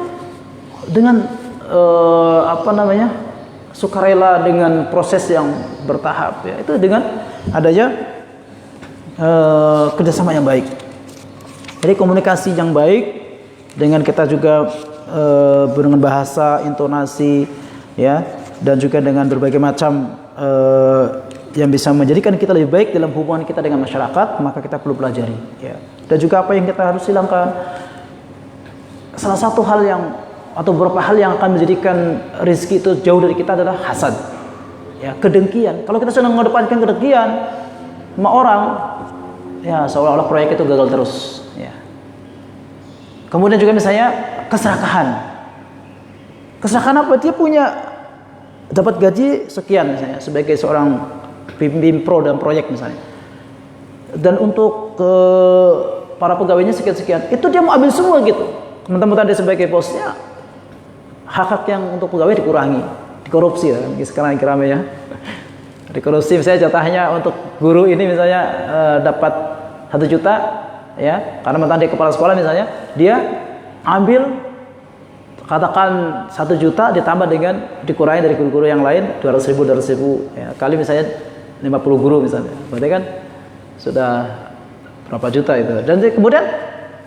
dengan sukarela, dengan proses yang bertahap, ya. Itu dengan adanya kerjasama yang baik. Jadi komunikasi yang baik, dengan kita juga dengan bahasa, intonasi, ya, dan juga dengan berbagai macam yang bisa menjadikan kita lebih baik dalam hubungan kita dengan masyarakat, maka kita perlu pelajari, ya. Dan juga apa yang kita harus hilangkan. Salah satu hal yang atau beberapa hal yang akan menjadikan rezeki itu jauh dari kita adalah hasad, ya, kedengkian. Kalau kita sedang mengedepankan kedengkian sama orang, ya, seolah-olah proyek itu gagal terus, ya. Kemudian juga misalnya keserakahan. Keserakahan apa? Dia punya dapat gaji sekian misalnya sebagai seorang pimpinan pro dalam proyek misalnya, dan untuk para pegawainya sekian-sekian, itu dia mau ambil semua gitu. Teman-teman dia sebagai bosnya, hak-hak yang untuk pegawai dikurangi, dikorupsi ya, sekarang ramai ya. Dikorupsi misalnya jatahnya untuk guru ini misalnya dapat 1 juta, ya, karena mantan dia kepala sekolah misalnya, dia ambil katakan 1 juta ditambah dengan dikurangi dari guru-guru yang lain 200.000, ya, kali misalnya 50 guru misalnya, berarti kan sudah berapa juta itu. Dan kemudian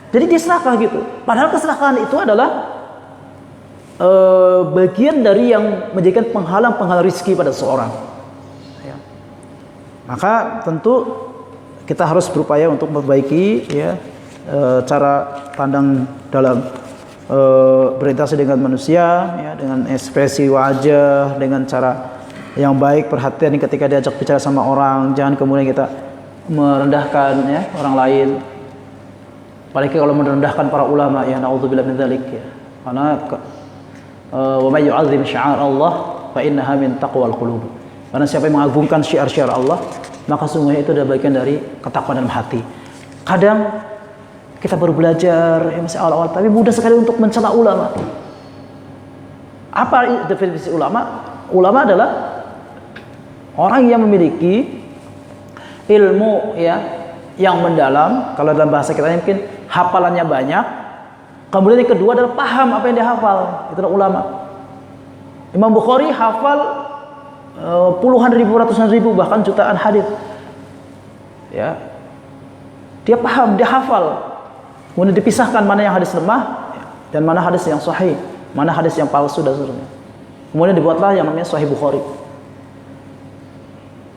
jadi dia serakah gitu. Padahal keserakahan itu adalah bagian dari yang menjadikan penghalang rezeki pada seseorang, ya. Maka tentu kita harus berupaya untuk memperbaiki, ya, cara pandang dalam berinteraksi dengan manusia, ya, dengan ekspresi wajah, dengan cara yang baik, perhatian ketika diajak bicara sama orang, jangan kemudian kita merendahkan, ya, orang lain. Apalagi kalau merendahkan para ulama, ya, naudzubillah min dzalik, ya. Karena wa may yu'azzim syi'ar Allah fa innaha min taqwal qulub. Karena siapa yang mengagungkan syiar-syiar Allah, maka sungguhnya itu adalah bagian dari ketakwaan dalam hati. Kadang kita baru belajar, ya, masih awal-awal, tapi mudah sekali untuk mencela ulama. Apa definisi ulama? Ulama adalah orang yang memiliki ilmu, ya, yang mendalam. Kalau dalam bahasa kita mungkin hafalannya banyak. Kemudian yang kedua adalah paham apa yang dia hafal. Itu adalah ulama. Imam Bukhari hafal puluhan ribu, ratusan ribu, bahkan jutaan hadis. ya, dia paham, dia hafal, kemudian dipisahkan mana yang hadis lemah dan mana hadis yang sahih, mana hadis yang palsu dan seterusnya. Kemudian dibuatlah yang namanya Sahih Bukhari,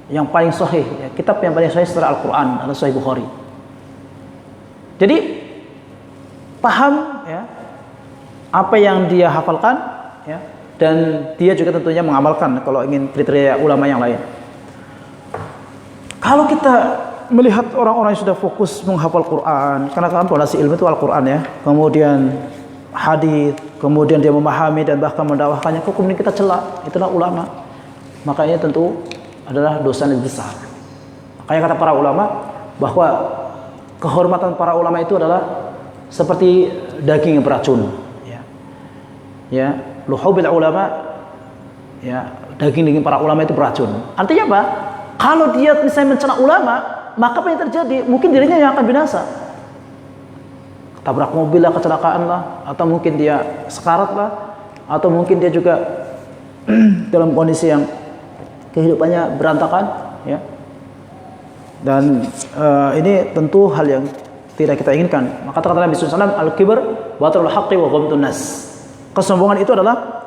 yang paling sahih, ya, kitab yang paling sahih setelah Al-Quran adalah Sahih Bukhari. Jadi paham, ya, apa yang dia hafalkan, ya, dan dia juga tentunya mengamalkan kalau ingin kriteria ulama yang lain. Kalau kita melihat orang-orang yang sudah fokus menghafal Quran, karena kan fondasi ilmu itu Al-Quran, ya, kemudian hadis, kemudian dia memahami dan bahkan mendakwahkannya, kok kemudian kita celak, itulah ulama. Makanya tentu adalah dosa yang besar. Makanya kata para ulama bahwa kehormatan para ulama itu adalah seperti daging yang beracun, ya, ya, luhubil ulama, ya, daging para ulama itu beracun. Artinya apa? Kalau dia misalnya mencela ulama, maka apa yang terjadi? Mungkin dirinya yang akan binasa. Tabrak mobil lah, kecelakaan lah, atau mungkin dia sekarat lah, atau mungkin dia juga dalam kondisi yang kehidupannya berantakan, ya. Dan ini tentu hal yang tidak kita inginkan. Maka kata Nabi SAW, al-kibr batrul haqqi wa ghamtun nas. Kesombongan itu adalah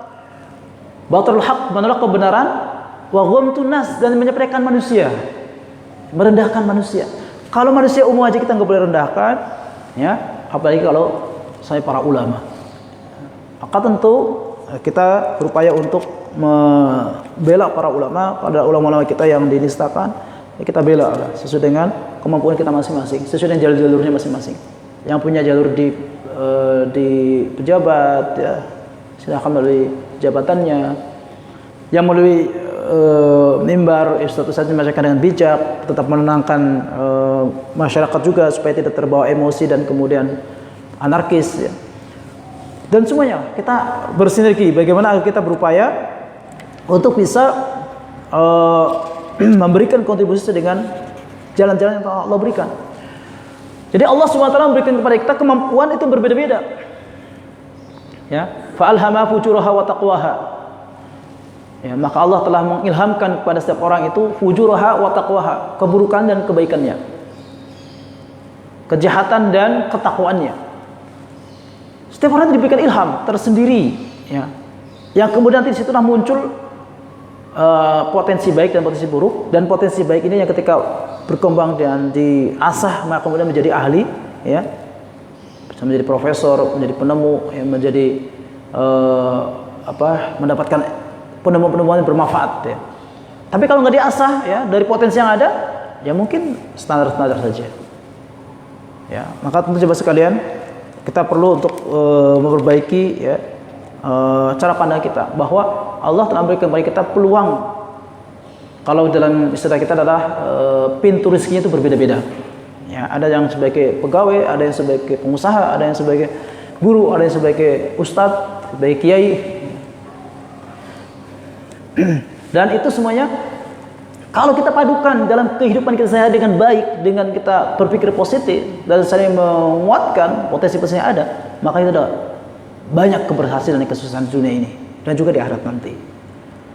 batrul haqq, menolak kebenaran, wa ghamtun nas, dan menyepelekan manusia, merendahkan manusia. Kalau manusia umum aja kita nggak boleh rendahkan, ya, apalagi kalau saya para ulama. Maka tentu kita berupaya untuk membela para ulama, pada ulama-ulama kita yang dinistakan, ya kita bela sesuai dengan kemampuan kita masing-masing, sesuai dengan jalur-jalurnya masing-masing. Yang punya jalur di pejabat, ya, silakan melalui jabatannya. Yang melalui mimbar, status saja masyarakat dengan bijak, tetap menenangkan masyarakat juga supaya tidak terbawa emosi dan kemudian anarkis, ya. Dan semuanya kita bersinergi. Bagaimana kita berupaya untuk bisa memberikan kontribusi dengan jalan-jalan yang Allah berikan. Jadi Allah SWT memberikan kepada kita kemampuan itu berbeda-beda, ya. Fa'alhama fujuraha wa taqwaha. Ya, maka Allah telah mengilhamkan kepada setiap orang itu fujuraha wa taqwaha, keburukan dan kebaikannya, kejahatan dan ketakwaannya. Setiap orang diberikan ilham tersendiri, ya, yang kemudian di situlah muncul potensi baik dan potensi buruk. Dan potensi baik ini yang ketika berkembang dan diasah maka kemudian menjadi ahli, ya, bisa menjadi profesor, menjadi penemu, ya, menjadi mendapatkan penemuan-penemuan yang bermanfaat, ya. Tapi kalau nggak diasah, ya, dari potensi yang ada, ya mungkin standar-standar saja, ya. Maka tentu coba sekalian kita perlu untuk memperbaiki, ya, cara pandang kita bahwa Allah telah memberikan kepada kita peluang. Kalau dalam istilah kita adalah pintu rezekinya itu berbeda-beda, ya. Ada yang sebagai pegawai, ada yang sebagai pengusaha, ada yang sebagai guru, ada yang sebagai ustadz, sebagai kiai. Dan itu semuanya kalau kita padukan dalam kehidupan kita sehari dengan baik, dengan kita berpikir positif dan saling menguatkan potensi-potensi yang ada, maka itu ada banyak keberhasilan dan kesuksesan dunia ini dan juga di akhirat nanti,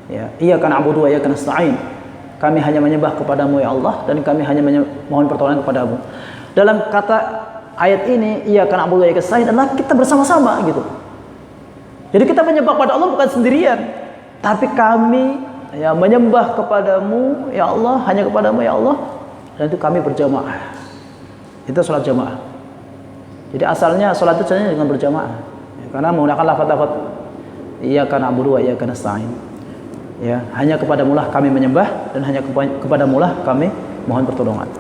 ya. Iyyaka na'budu wa iyyaka nasta'in. Kami hanya menyembah kepadamu, ya Allah, dan kami hanya mohon pertolongan kepadamu. Dalam kata ayat ini, iyyaka na'budu wa iyyaka nasta'in, adalah kita bersama-sama, gitu. Jadi kita menyembah kepada Allah bukan sendirian, tapi kami, ya, menyembah kepadamu, ya Allah, hanya kepadamu, ya Allah, dan itu kami berjamaah. Itu sholat jamaah. Jadi asalnya sholat itu hanya dengan berjamaah, ya, karena menggunakan lafaz-lafaz iyyaka na'budu wa iyyaka nasta'in, ya, hanya kepadamu lah kami menyembah dan hanya kepadamu lah kami mohon pertolongan.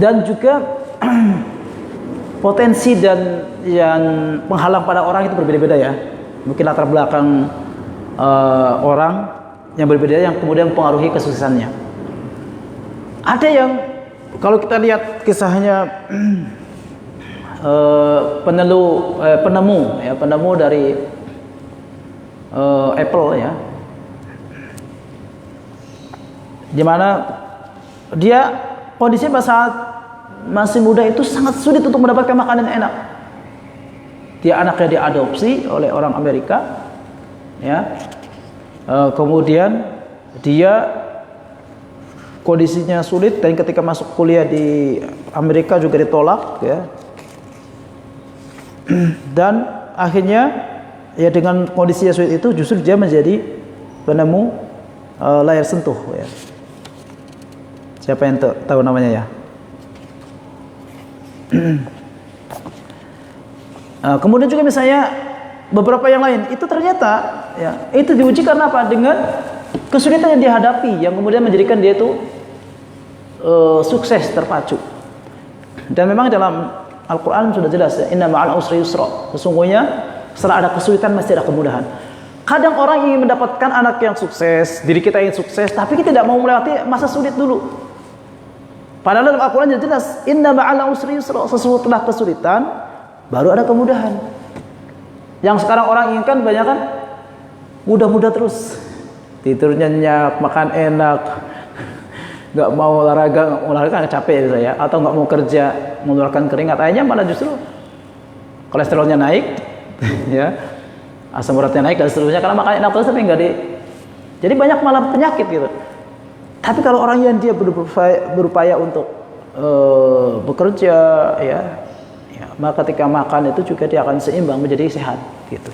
Dan juga potensi dan yang penghalang pada orang itu berbeda-beda, ya. Mungkin latar belakang orang yang berbeda yang kemudian mempengaruhi kesuksesannya. Ada yang kalau kita lihat kisahnya penemu dari Apple, ya, di mana dia kondisinya saat masih muda itu sangat sulit untuk mendapatkan makanan yang enak. Dia anaknya diadopsi oleh orang Amerika, ya. Kemudian dia kondisinya sulit, dan ketika masuk kuliah di Amerika juga ditolak ya. Dan akhirnya ya dengan kondisi yang sulit itu justru dia menjadi penemu layar sentuh ya. Siapa yang tahu namanya ya? Kemudian juga misalnya beberapa yang lain itu ternyata ya itu diuji karena apa? Dengan kesulitan yang dihadapi, yang kemudian menjadikan dia itu sukses, terpacu. Dan memang dalam Al-Quran sudah jelas ya, inna ma'al usri yusra, sesungguhnya setelah ada kesulitan mesti ada kemudahan. Kadang orang ingin mendapatkan anak yang sukses, diri kita ingin sukses, tapi kita tidak mau melewati masa sulit dulu. Padahal dalam Al-Quran jelas inna ma'al usri yusra, sesudah kesulitan baru ada kemudahan. Yang sekarang orang inginkan banyak kan mudah-mudah terus, tidurnya nyenyak, makan enak, nggak mau olahraga capek saya, atau nggak mau kerja mengeluarkan keringat, akhirnya malah justru kolesterolnya naik, ya, asam uratnya naik dan seterusnya karena makan enak terus tapi nggak jadi banyak malah penyakit gitu. Tapi kalau orang yang dia berupaya untuk bekerja, ya, maka ketika makan itu juga dia akan seimbang menjadi sehat gitu.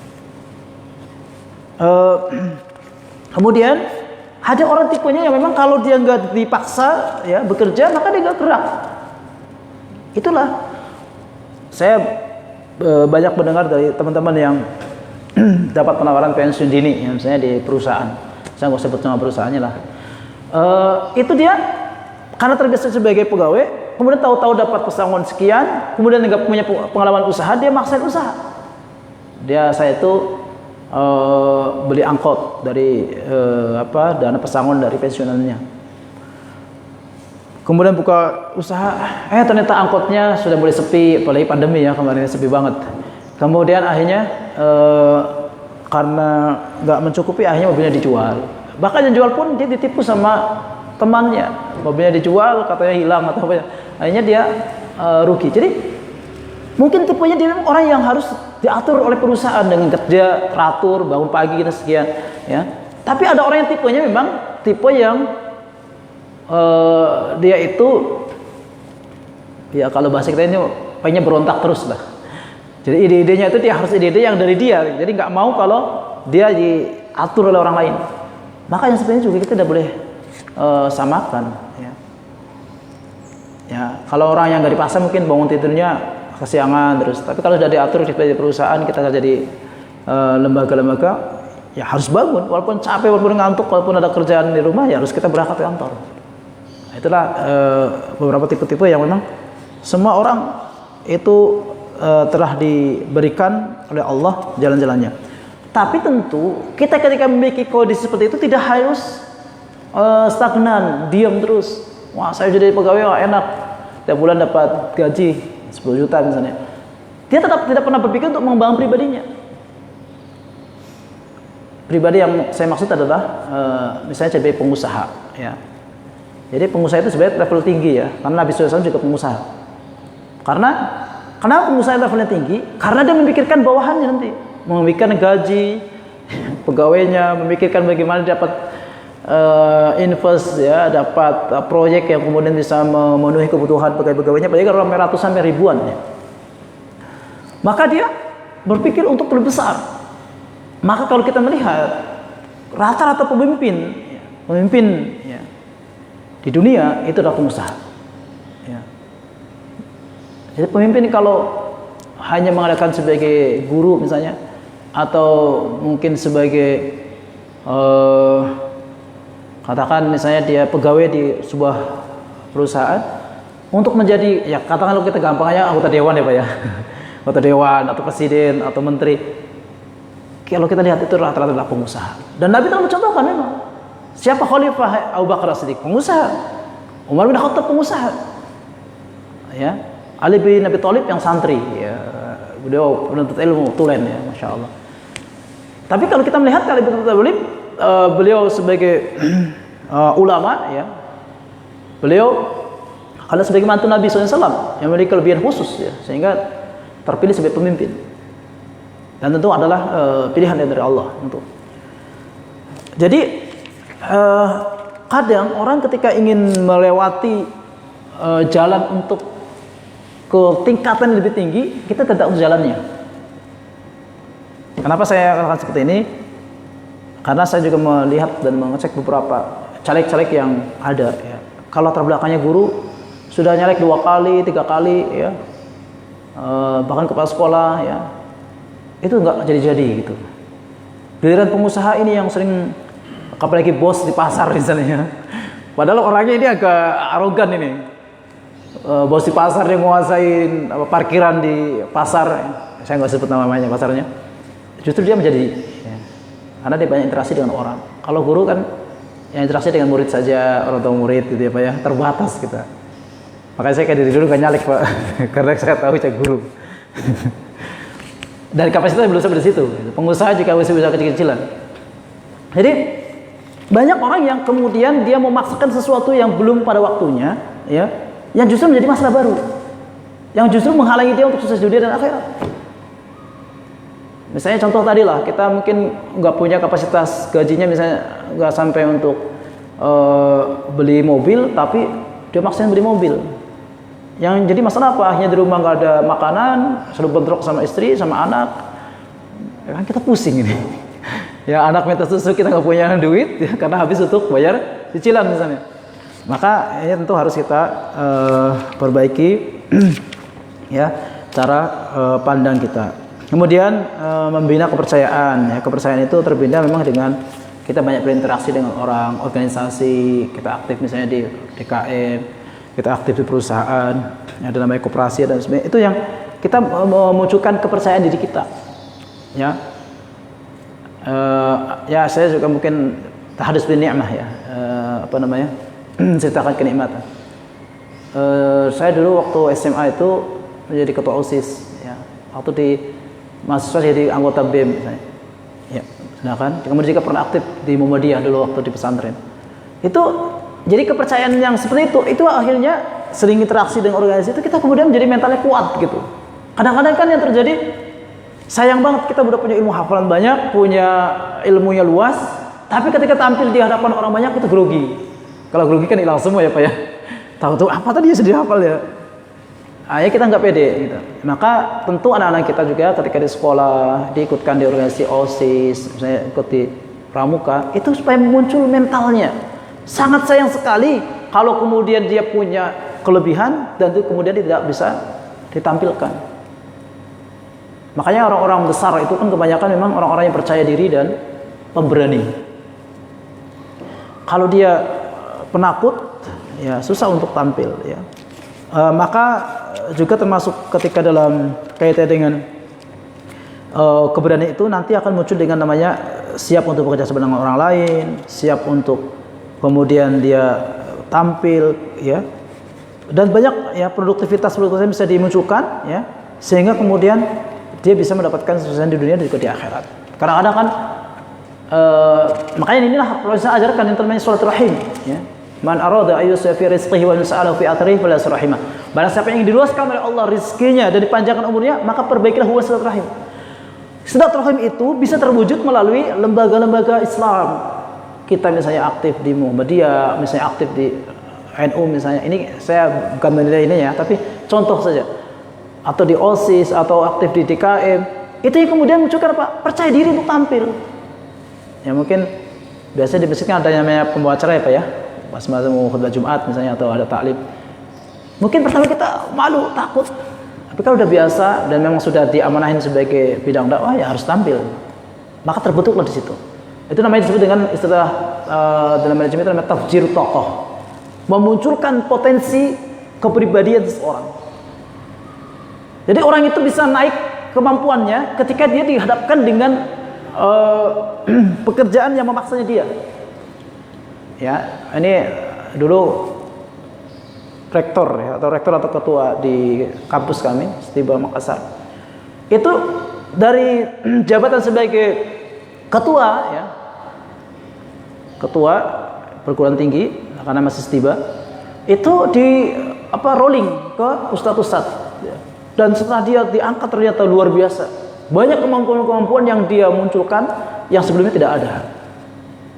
Kemudian ada orang tipenya yang memang kalau dia nggak dipaksa ya bekerja maka dia nggak gerak. Itulah saya banyak mendengar dari teman-teman yang dapat penawaran pensiun dini, ya, misalnya di perusahaan. Saya nggak sebut nama perusahaannya lah. Itu dia karena terbiasa sebagai pegawai, kemudian tahu-tahu dapat pesangon sekian, kemudian nggak punya pengalaman usaha, dia maksain usaha. Saya itu beli angkot dari dana pesangon dari pensiunannya. Kemudian buka usaha, ternyata angkotnya sudah mulai sepi, apalagi pandemi ya, kemarin sepi banget. Kemudian akhirnya karena nggak mencukupi, akhirnya mobilnya dijual. Bahkan yang jual pun dia ditipu sama temannya, mobilnya dijual, katanya hilang atau apa ya. Akhirnya dia rugi. Jadi mungkin tipenya dia memang orang yang harus diatur oleh perusahaan dengan kerja teratur, bangun pagi kita sekian, ya. Tapi ada orang yang tipenya memang tipe yang dia itu ya kalau bahasa kita ini pengennya berontak terus lah. Jadi ide-idenya itu dia harus ide-ide yang dari dia. Jadi nggak mau kalau dia diatur oleh orang lain. Maka yang sebenarnya juga kita tidak boleh samakan. Ya, kalau orang yang nggak dipaksa mungkin bangun tidurnya kesiangan terus. Tapi kalau sudah diatur di perusahaan, kita kerja di lembaga-lembaga, ya harus bangun. Walaupun capek, walaupun ngantuk, walaupun ada kerjaan di rumah, ya harus kita berangkat ke kantor. Nah, itulah beberapa tipe-tipe yang memang semua orang itu telah diberikan oleh Allah jalan-jalannya. Tapi tentu kita ketika memiliki kondisi seperti itu tidak harus stagnan, diam terus. Wah, saya jadi pegawai enak, tiap bulan dapat gaji 10 juta misalnya. Dia tetap tidak pernah berpikir untuk mengembangkan pribadinya. Pribadi yang saya maksud adalah misalnya sebagai pengusaha, ya. Jadi pengusaha itu sebenarnya level tinggi ya, karena Nabi SAW juga pengusaha. Kenapa pengusaha levelnya tinggi? Karena dia memikirkan bawahannya nanti, memikirkan gaji pegawainya, memikirkan bagaimana dapat invest ya, dapat proyek yang kemudian bisa memenuhi kebutuhan pegawai-pegawainya, padahal kalau ratusan sampai ribuan ya. Maka dia berpikir untuk lebih besar. Maka kalau kita melihat rata-rata pemimpin ya, di dunia itu adalah pengusaha. Ya. Jadi pemimpin kalau hanya mengadakan sebagai guru misalnya, atau mungkin sebagai katakan misalnya dia pegawai di sebuah perusahaan untuk menjadi, ya katakan kalau kita gampangnya anggota dewan ya Pak ya, anggota dewan atau presiden atau menteri. Kalau kita lihat itu rata-rata adalah pengusaha. Dan Nabi telah mencontohkan memang. Siapa Khalifah Abu Bakar As-Siddiq? Pengusaha. Umar bin Khattab pengusaha. Ya. Ali bin Abi Thalib yang santri. Ya. Beliau penuntut ilmu tulen ya, masya Allah. Tapi kalau kita melihat Ali bin Abi Thalib, beliau sebagai ulama ya, beliau adalah sebagai mantu Nabi SAW yang memiliki kelebihan khusus ya, sehingga terpilih sebagai pemimpin. Dan tentu adalah pilihan dari Allah tentu. Jadi kadang orang ketika ingin melewati jalan untuk ke tingkatan yang lebih tinggi, kita tidak tahu jalannya. Kenapa saya katakan seperti ini? Karena saya juga melihat dan mengecek beberapa caleg-caleg yang ada. Ya. Kalau latar belakangnya guru, sudah nyalek 2 kali, 3 kali, ya, bahkan kepala sekolah, ya, itu nggak jadi-jadi gitu. Giliran pengusaha ini yang sering, apalagi bos di pasar misalnya, padahal orangnya ini agak arogan ini, bos di pasar yang menguasain parkiran di pasar, saya nggak sebut namanya pasarnya, justru dia menjadi, ya, karena dia banyak interaksi dengan orang. Kalau guru kan yang interaksi dengan murid saja, orang tua murid gitu ya Pak ya, terbatas kita. Makanya saya kayak dari dulu gak nyalek Pak, karena saya tahu saya guru. Dan kapasitasnya belum sampai di situ. Pengusaha juga masih bisa kecil-kecilan. Jadi banyak orang yang kemudian dia memaksakan sesuatu yang belum pada waktunya, ya, yang justru menjadi masalah baru, yang justru menghalangi dia untuk sukses dunia dan akhirat. Misalnya contoh tadi lah, kita mungkin nggak punya kapasitas gajinya, misalnya nggak sampai untuk beli mobil, tapi dia maksain beli mobil. Yang jadi masalah apa? Akhirnya di rumah nggak ada makanan, selalu bentrok sama istri, sama anak. Ya kan kita pusing ini. Ya anak minta susu, kita nggak punya duit, ya, karena habis untuk bayar cicilan misalnya. Maka ini tentu harus kita perbaiki ya cara pandang kita. Kemudian membina kepercayaan. Ya, kepercayaan itu terbina memang dengan kita banyak berinteraksi dengan orang, organisasi, kita aktif misalnya di DKM, kita aktif di perusahaan, ada namanya koperasi dan sebagainya. Itu yang kita memunculkan kepercayaan diri kita. Ya, ya saya juga mungkin tahadus bin ni'mah ya, apa namanya, ceritakan kenikmatan. Saya dulu waktu SMA itu menjadi ketua OSIS, ya. Waktu di mahasiswa jadi anggota BEM misalnya. Ya, sedangkan kemudian juga pernah aktif di Muhammadiyah dulu waktu di pesantren. Itu jadi kepercayaan yang seperti itu akhirnya sering interaksi dengan organisasi itu kita kemudian menjadi mentalnya kuat gitu. Kadang-kadang kan yang terjadi, sayang banget kita udah punya ilmu hafalan banyak, punya ilmunya luas, tapi ketika tampil di hadapan orang banyak kita grogi. Kalau grogi kan hilang semua ya Pak ya. Tahu-tahu apa tadi ya sudah hafal ya. Ya kita nggak pede gitu. Maka tentu anak-anak kita juga ketika di sekolah diikutkan di organisasi OSIS, misalnya ikut di pramuka, itu supaya muncul mentalnya. Sangat sayang sekali kalau kemudian dia punya kelebihan dan itu kemudian tidak bisa ditampilkan. Makanya orang-orang besar itu kan kebanyakan memang orang-orang yang percaya diri dan pemberani. Kalau dia penakut, ya susah untuk tampil. Ya. Maka juga termasuk ketika dalam kaitan dengan keberanian itu nanti akan muncul dengan namanya siap untuk bekerja sama dengan orang lain, siap untuk kemudian dia tampil, ya, dan banyak ya produktivitas bisa dimunculkan, ya, sehingga kemudian dia bisa mendapatkan kesuksesan di dunia dan juga di akhirat. Kadang-kadang kan makanya inilah perlu saya ajarkan yang namanya silaturahim, ya. Man arada ayyusya fi rizqihi wa yus'alahu fi athrihi fala surahimah. Barang siapa yang diluaskan oleh Allah rezekinya dan dipanjangkan umurnya, maka perbaikilah hubungan silaturahim. Silaturahim itu bisa terwujud melalui lembaga-lembaga Islam. Kita misalnya aktif di Muhammadiyah, misalnya aktif di NU misalnya. Ini saya bukan menilai ini ya, tapi contoh saja. Atau di OSIS atau aktif di DKM. Itu yang kemudian munculkan apa? Percaya diri untuk tampil. Ya mungkin biasanya di masjid kan ada namanya pembawa acara ya Pak ya. Pas masa mau khutbah Jumat misalnya atau ada taklim. Mungkin pertama kita malu, takut. Tapi kalau udah biasa dan memang sudah diamanahin sebagai bidang dakwah, ya harus tampil. Maka terbentuklah di situ. Itu namanya disebut dengan istilah dalam manajemen itu namanya tafjir tokoh. Memunculkan potensi kepribadian seseorang. Jadi orang itu bisa naik kemampuannya ketika dia dihadapkan dengan pekerjaan yang memaksanya dia. Ya, ini dulu rektor ya, atau ketua di kampus kami, Stiba Makassar. Itu dari jabatan sebagai ketua ya. Ketua perguruan tinggi karena masih Stiba. Itu di rolling ke ustadz-ustadz. Ya. Dan setelah dia diangkat ternyata luar biasa. Banyak kemampuan-kemampuan yang dia munculkan yang sebelumnya tidak ada.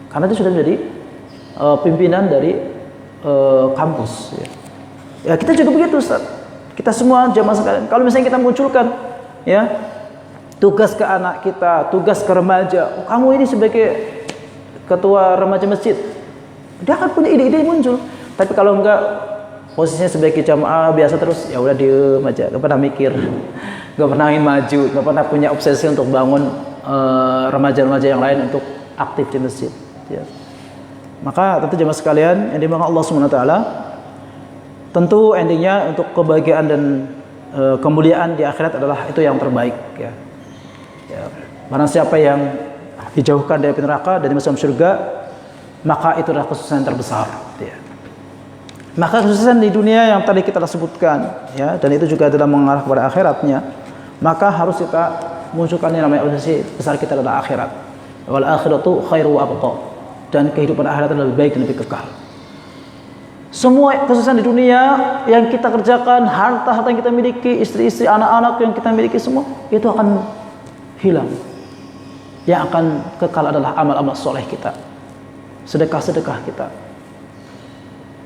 Karena itu sudah menjadi pimpinan dari kampus. Ya kita juga begitu, Ustaz. Kita semua jamaah sekalian. Kalau misalnya kita munculkan, ya tugas ke anak kita, tugas ke remaja. Kamu ini sebagai ketua remaja masjid, dia akan punya ide-ide muncul. Tapi kalau enggak, posisinya sebagai jamaah biasa terus, ya udah diem aja, nggak pernah mikir, nggak pernah ingin maju, nggak pernah punya obsesi untuk bangun remaja-remaja yang lain untuk aktif di masjid. Ya. Maka tentu jemaah sekalian yang dimaksud Allah Subhanahu Wa Taala, tentu endingnya untuk kebahagiaan dan kemuliaan di akhirat adalah itu yang terbaik. Ya. Ya. Barang siapa yang dijauhkan dari neraka dan masuk surga, maka itu adalah kesuksesan terbesar. Ya. Maka kesuksesan di dunia yang tadi kita sebutkan, ya, dan itu juga adalah mengarah kepada akhiratnya, maka harus kita munculkan yang namanya obsesi besar kita adalah akhirat. Wal akhiratu khairu wa abqa. Dan kehidupan akhirat adalah lebih baik dan lebih kekal. Semua kesuksesan di dunia yang kita kerjakan, harta-harta yang kita miliki, istri-istri, anak-anak yang kita miliki, semua itu akan hilang. Yang akan kekal adalah amal-amal soleh kita, sedekah-sedekah kita.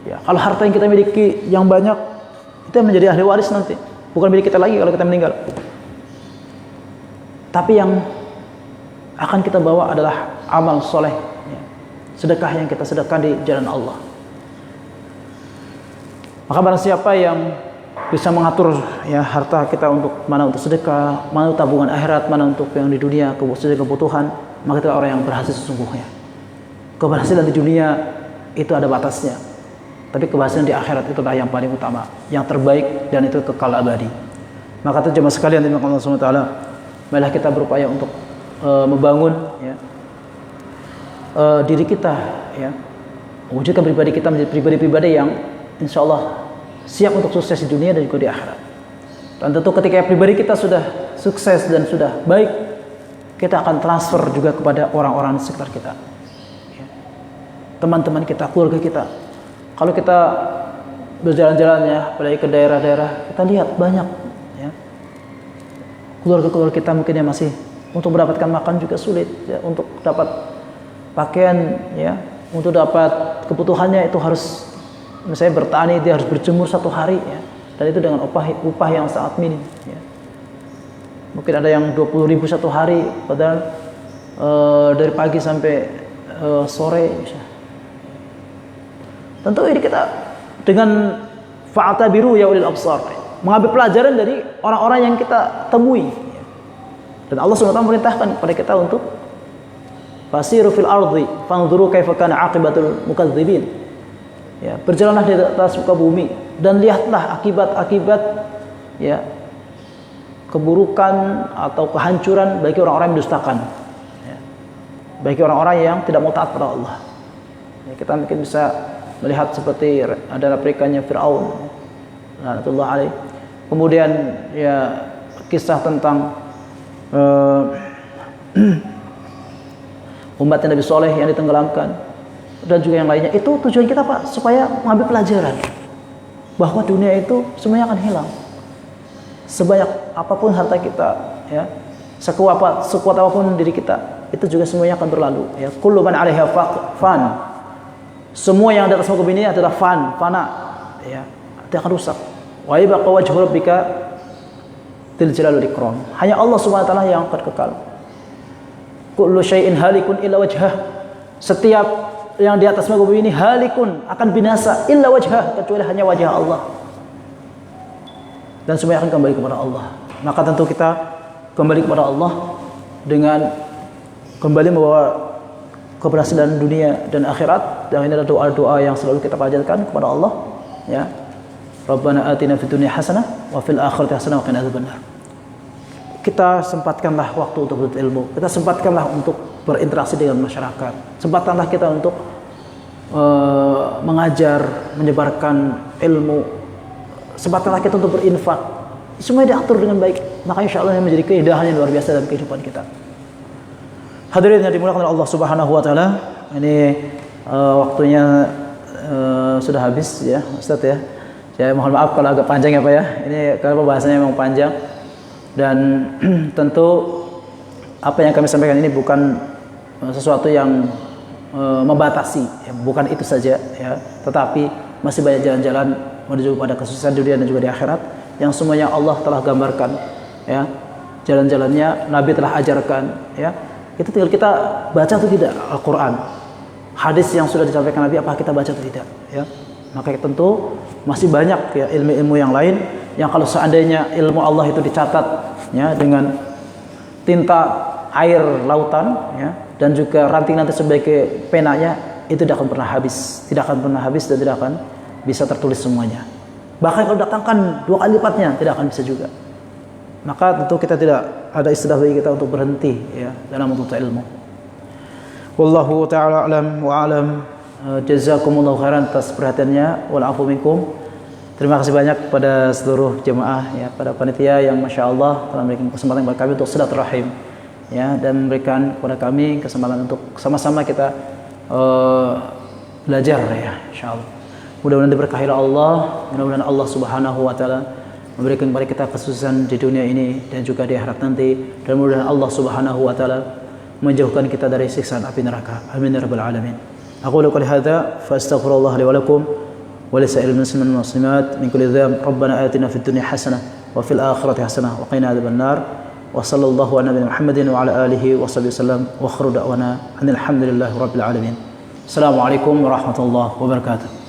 Ya, kalau harta yang kita miliki yang banyak, itu menjadi ahli waris nanti, bukan milik kita lagi kalau kita meninggal. Tapi yang akan kita bawa adalah amal soleh, ya, sedekah yang kita sedekahkan di jalan Allah. Maka barang siapa yang bisa mengatur, ya, harta kita untuk mana untuk sedekah, mana untuk tabungan akhirat, mana untuk yang di dunia kebutuhan, maka itu orang yang berhasil sesungguhnya. Keberhasilan di dunia itu ada batasnya, tapi keberhasilan di akhirat itu adalah yang paling utama, yang terbaik, dan itu kekal abadi. Maka itu jemaah sekalian di Allah Subhanahu Wa Taala, marilah kita berupaya untuk membangun, ya, diri kita, ya, mewujudkan pribadi kita menjadi pribadi-pribadi yang insya Allah siap untuk sukses di dunia dan juga di akhirat. Dan tentu ketika pribadi kita sudah sukses dan sudah baik, kita akan transfer juga kepada orang-orang di sekitar kita, ya, teman-teman kita, keluarga kita. Kalau kita berjalan-jalan, ya, apalagi ke daerah-daerah, kita lihat banyak, ya, keluarga-keluarga kita mungkin yang masih untuk mendapatkan makan juga sulit, ya, untuk dapat pakaian, ya, untuk dapat kebutuhannya itu harus, misalnya bertani, dia harus berjemur 1 hari, ya, dan itu dengan upah yang sangat minim, ya. Mungkin ada yang 20.000 1 hari, padahal dari pagi sampai sore. Tentu ini kita dengan fa'tabiru ya ulil absar, mengambil pelajaran dari orang-orang yang kita temui, ya. Dan Allah SWT memerintahkan kepada kita untuk fasiru fil ardi fanzuru kaifa kana aqibatul mukadzibin. Ya, berjalanlah di atas muka bumi dan lihatlah akibat-akibat, ya, keburukan atau kehancuran bagi orang-orang yang mendustakan, ya, bagi orang-orang yang tidak mau taat pada Allah. Ya, kita mungkin bisa melihat seperti ada replikannya Fir'aun, laknatullah alaih. Kemudian, ya, kisah tentang umat Nabi Soleh yang ditenggelamkan, dan juga yang lainnya. Itu tujuan kita, Pak, supaya mengambil pelajaran bahwa dunia itu semuanya akan hilang. Sebanyak apapun harta kita, ya, sekuat apapun diri kita, itu juga semuanya akan berlalu, ya. Kullu man 'alaiha fan. Semua yang di atas muka bumi ini adalah fana, ya, itu akan rusak. Wa yabqa wajhu rabbika dzil jalali wal ikram. Hanya Allah Subhanahu wa taala yang akan kekal. Kullu syai'in halikun illa wajhah. Setiap yang di atas muka bumi ini halikun, akan binasa, illa wajhah, kecuali hanya wajah Allah. Dan semuanya akan kembali kepada Allah. Maka tentu kita kembali kepada Allah dengan kembali membawa keberhasilan dunia dan akhirat. Dan ini adalah doa-doa yang selalu kita panjatkan kepada Allah, ya. Rabbana atina fid dunya hasanah wa fil akhirati hasanah wa qina adzabannar. Kita sempatkanlah waktu untuk berilmu. Kita sempatkanlah untuk berinteraksi dengan masyarakat. Sempatkanlah kita untuk mengajar, menyebarkan ilmu. Sempatkanlah kita untuk berinfak. Semua diatur dengan baik. Maka insya Allah menjadi keindahan yang luar biasa dalam kehidupan kita. Hadirin yang dimuliakan oleh Allah Subhanahu wa taala, ini waktunya sudah habis, ya, Ustaz, ya. Saya mohon maaf kalau agak panjang, ya, Pak, ya. Ini karena pembahasannya memang panjang. Dan tentu apa yang kami sampaikan ini bukan sesuatu yang membatasi, ya, bukan itu saja, ya, tetapi masih banyak jalan-jalan menuju pada kesuksesan dunia dan juga di akhirat yang semuanya Allah telah gambarkan, ya, jalan-jalannya Nabi telah ajarkan, ya. Itu tinggal kita baca atau tidak Al-Quran, hadis yang sudah disampaikan Nabi, apa kita baca atau tidak, ya. Maka tentu masih banyak, ya, ilmu-ilmu yang lain yang kalau seandainya ilmu Allah itu dicatat, ya, dengan tinta air lautan, ya, dan juga ranting nanti sebagai penanya, itu tidak akan pernah habis, dan tidak akan bisa tertulis semuanya. Bahkan kalau datangkan 2 kali lipatnya tidak akan bisa juga. Maka tentu kita tidak ada istilah bagi kita untuk berhenti, ya, dalam menuntut ilmu. Wallahu ta'ala alam wa alam. Jazakumullahu khairan atas perhatiannya, wal afu minkum. Terima kasih banyak kepada seluruh jemaah, ya, pada panitia yang masya Allah telah memberikan kesempatan kepada kami untuk silaturahim, ya, dan memberikan kepada kami kesempatan untuk sama-sama kita belajar, ya, insyaallah. Mudah-mudahan diberkahi Allah, mudah-mudahan Allah Subhanahu wa taala memberikan kepada kita kesuksesan di dunia ini dan juga di akhirat nanti, dan mudah-mudahan Allah Subhanahu wa taala menjauhkan kita dari siksaan api neraka. Amin ya rabbal alamin. Aqulu qouli hadza fa astaghfirullah li wa lakum wa li sa'iril muslimin wal muslimat min kulli dhanb. Rabbana atina fid dunya hasanah wa fil akhirati hasanah wa qina adzaban nar. Wa sallallahu ala nabiyyina Muhammadin wa ala alihi wa sahbihi wasallam wa akhiru da'wana alhamdulillahi rabbil alamin. Assalamualaikum warahmatullahi wabarakatuh.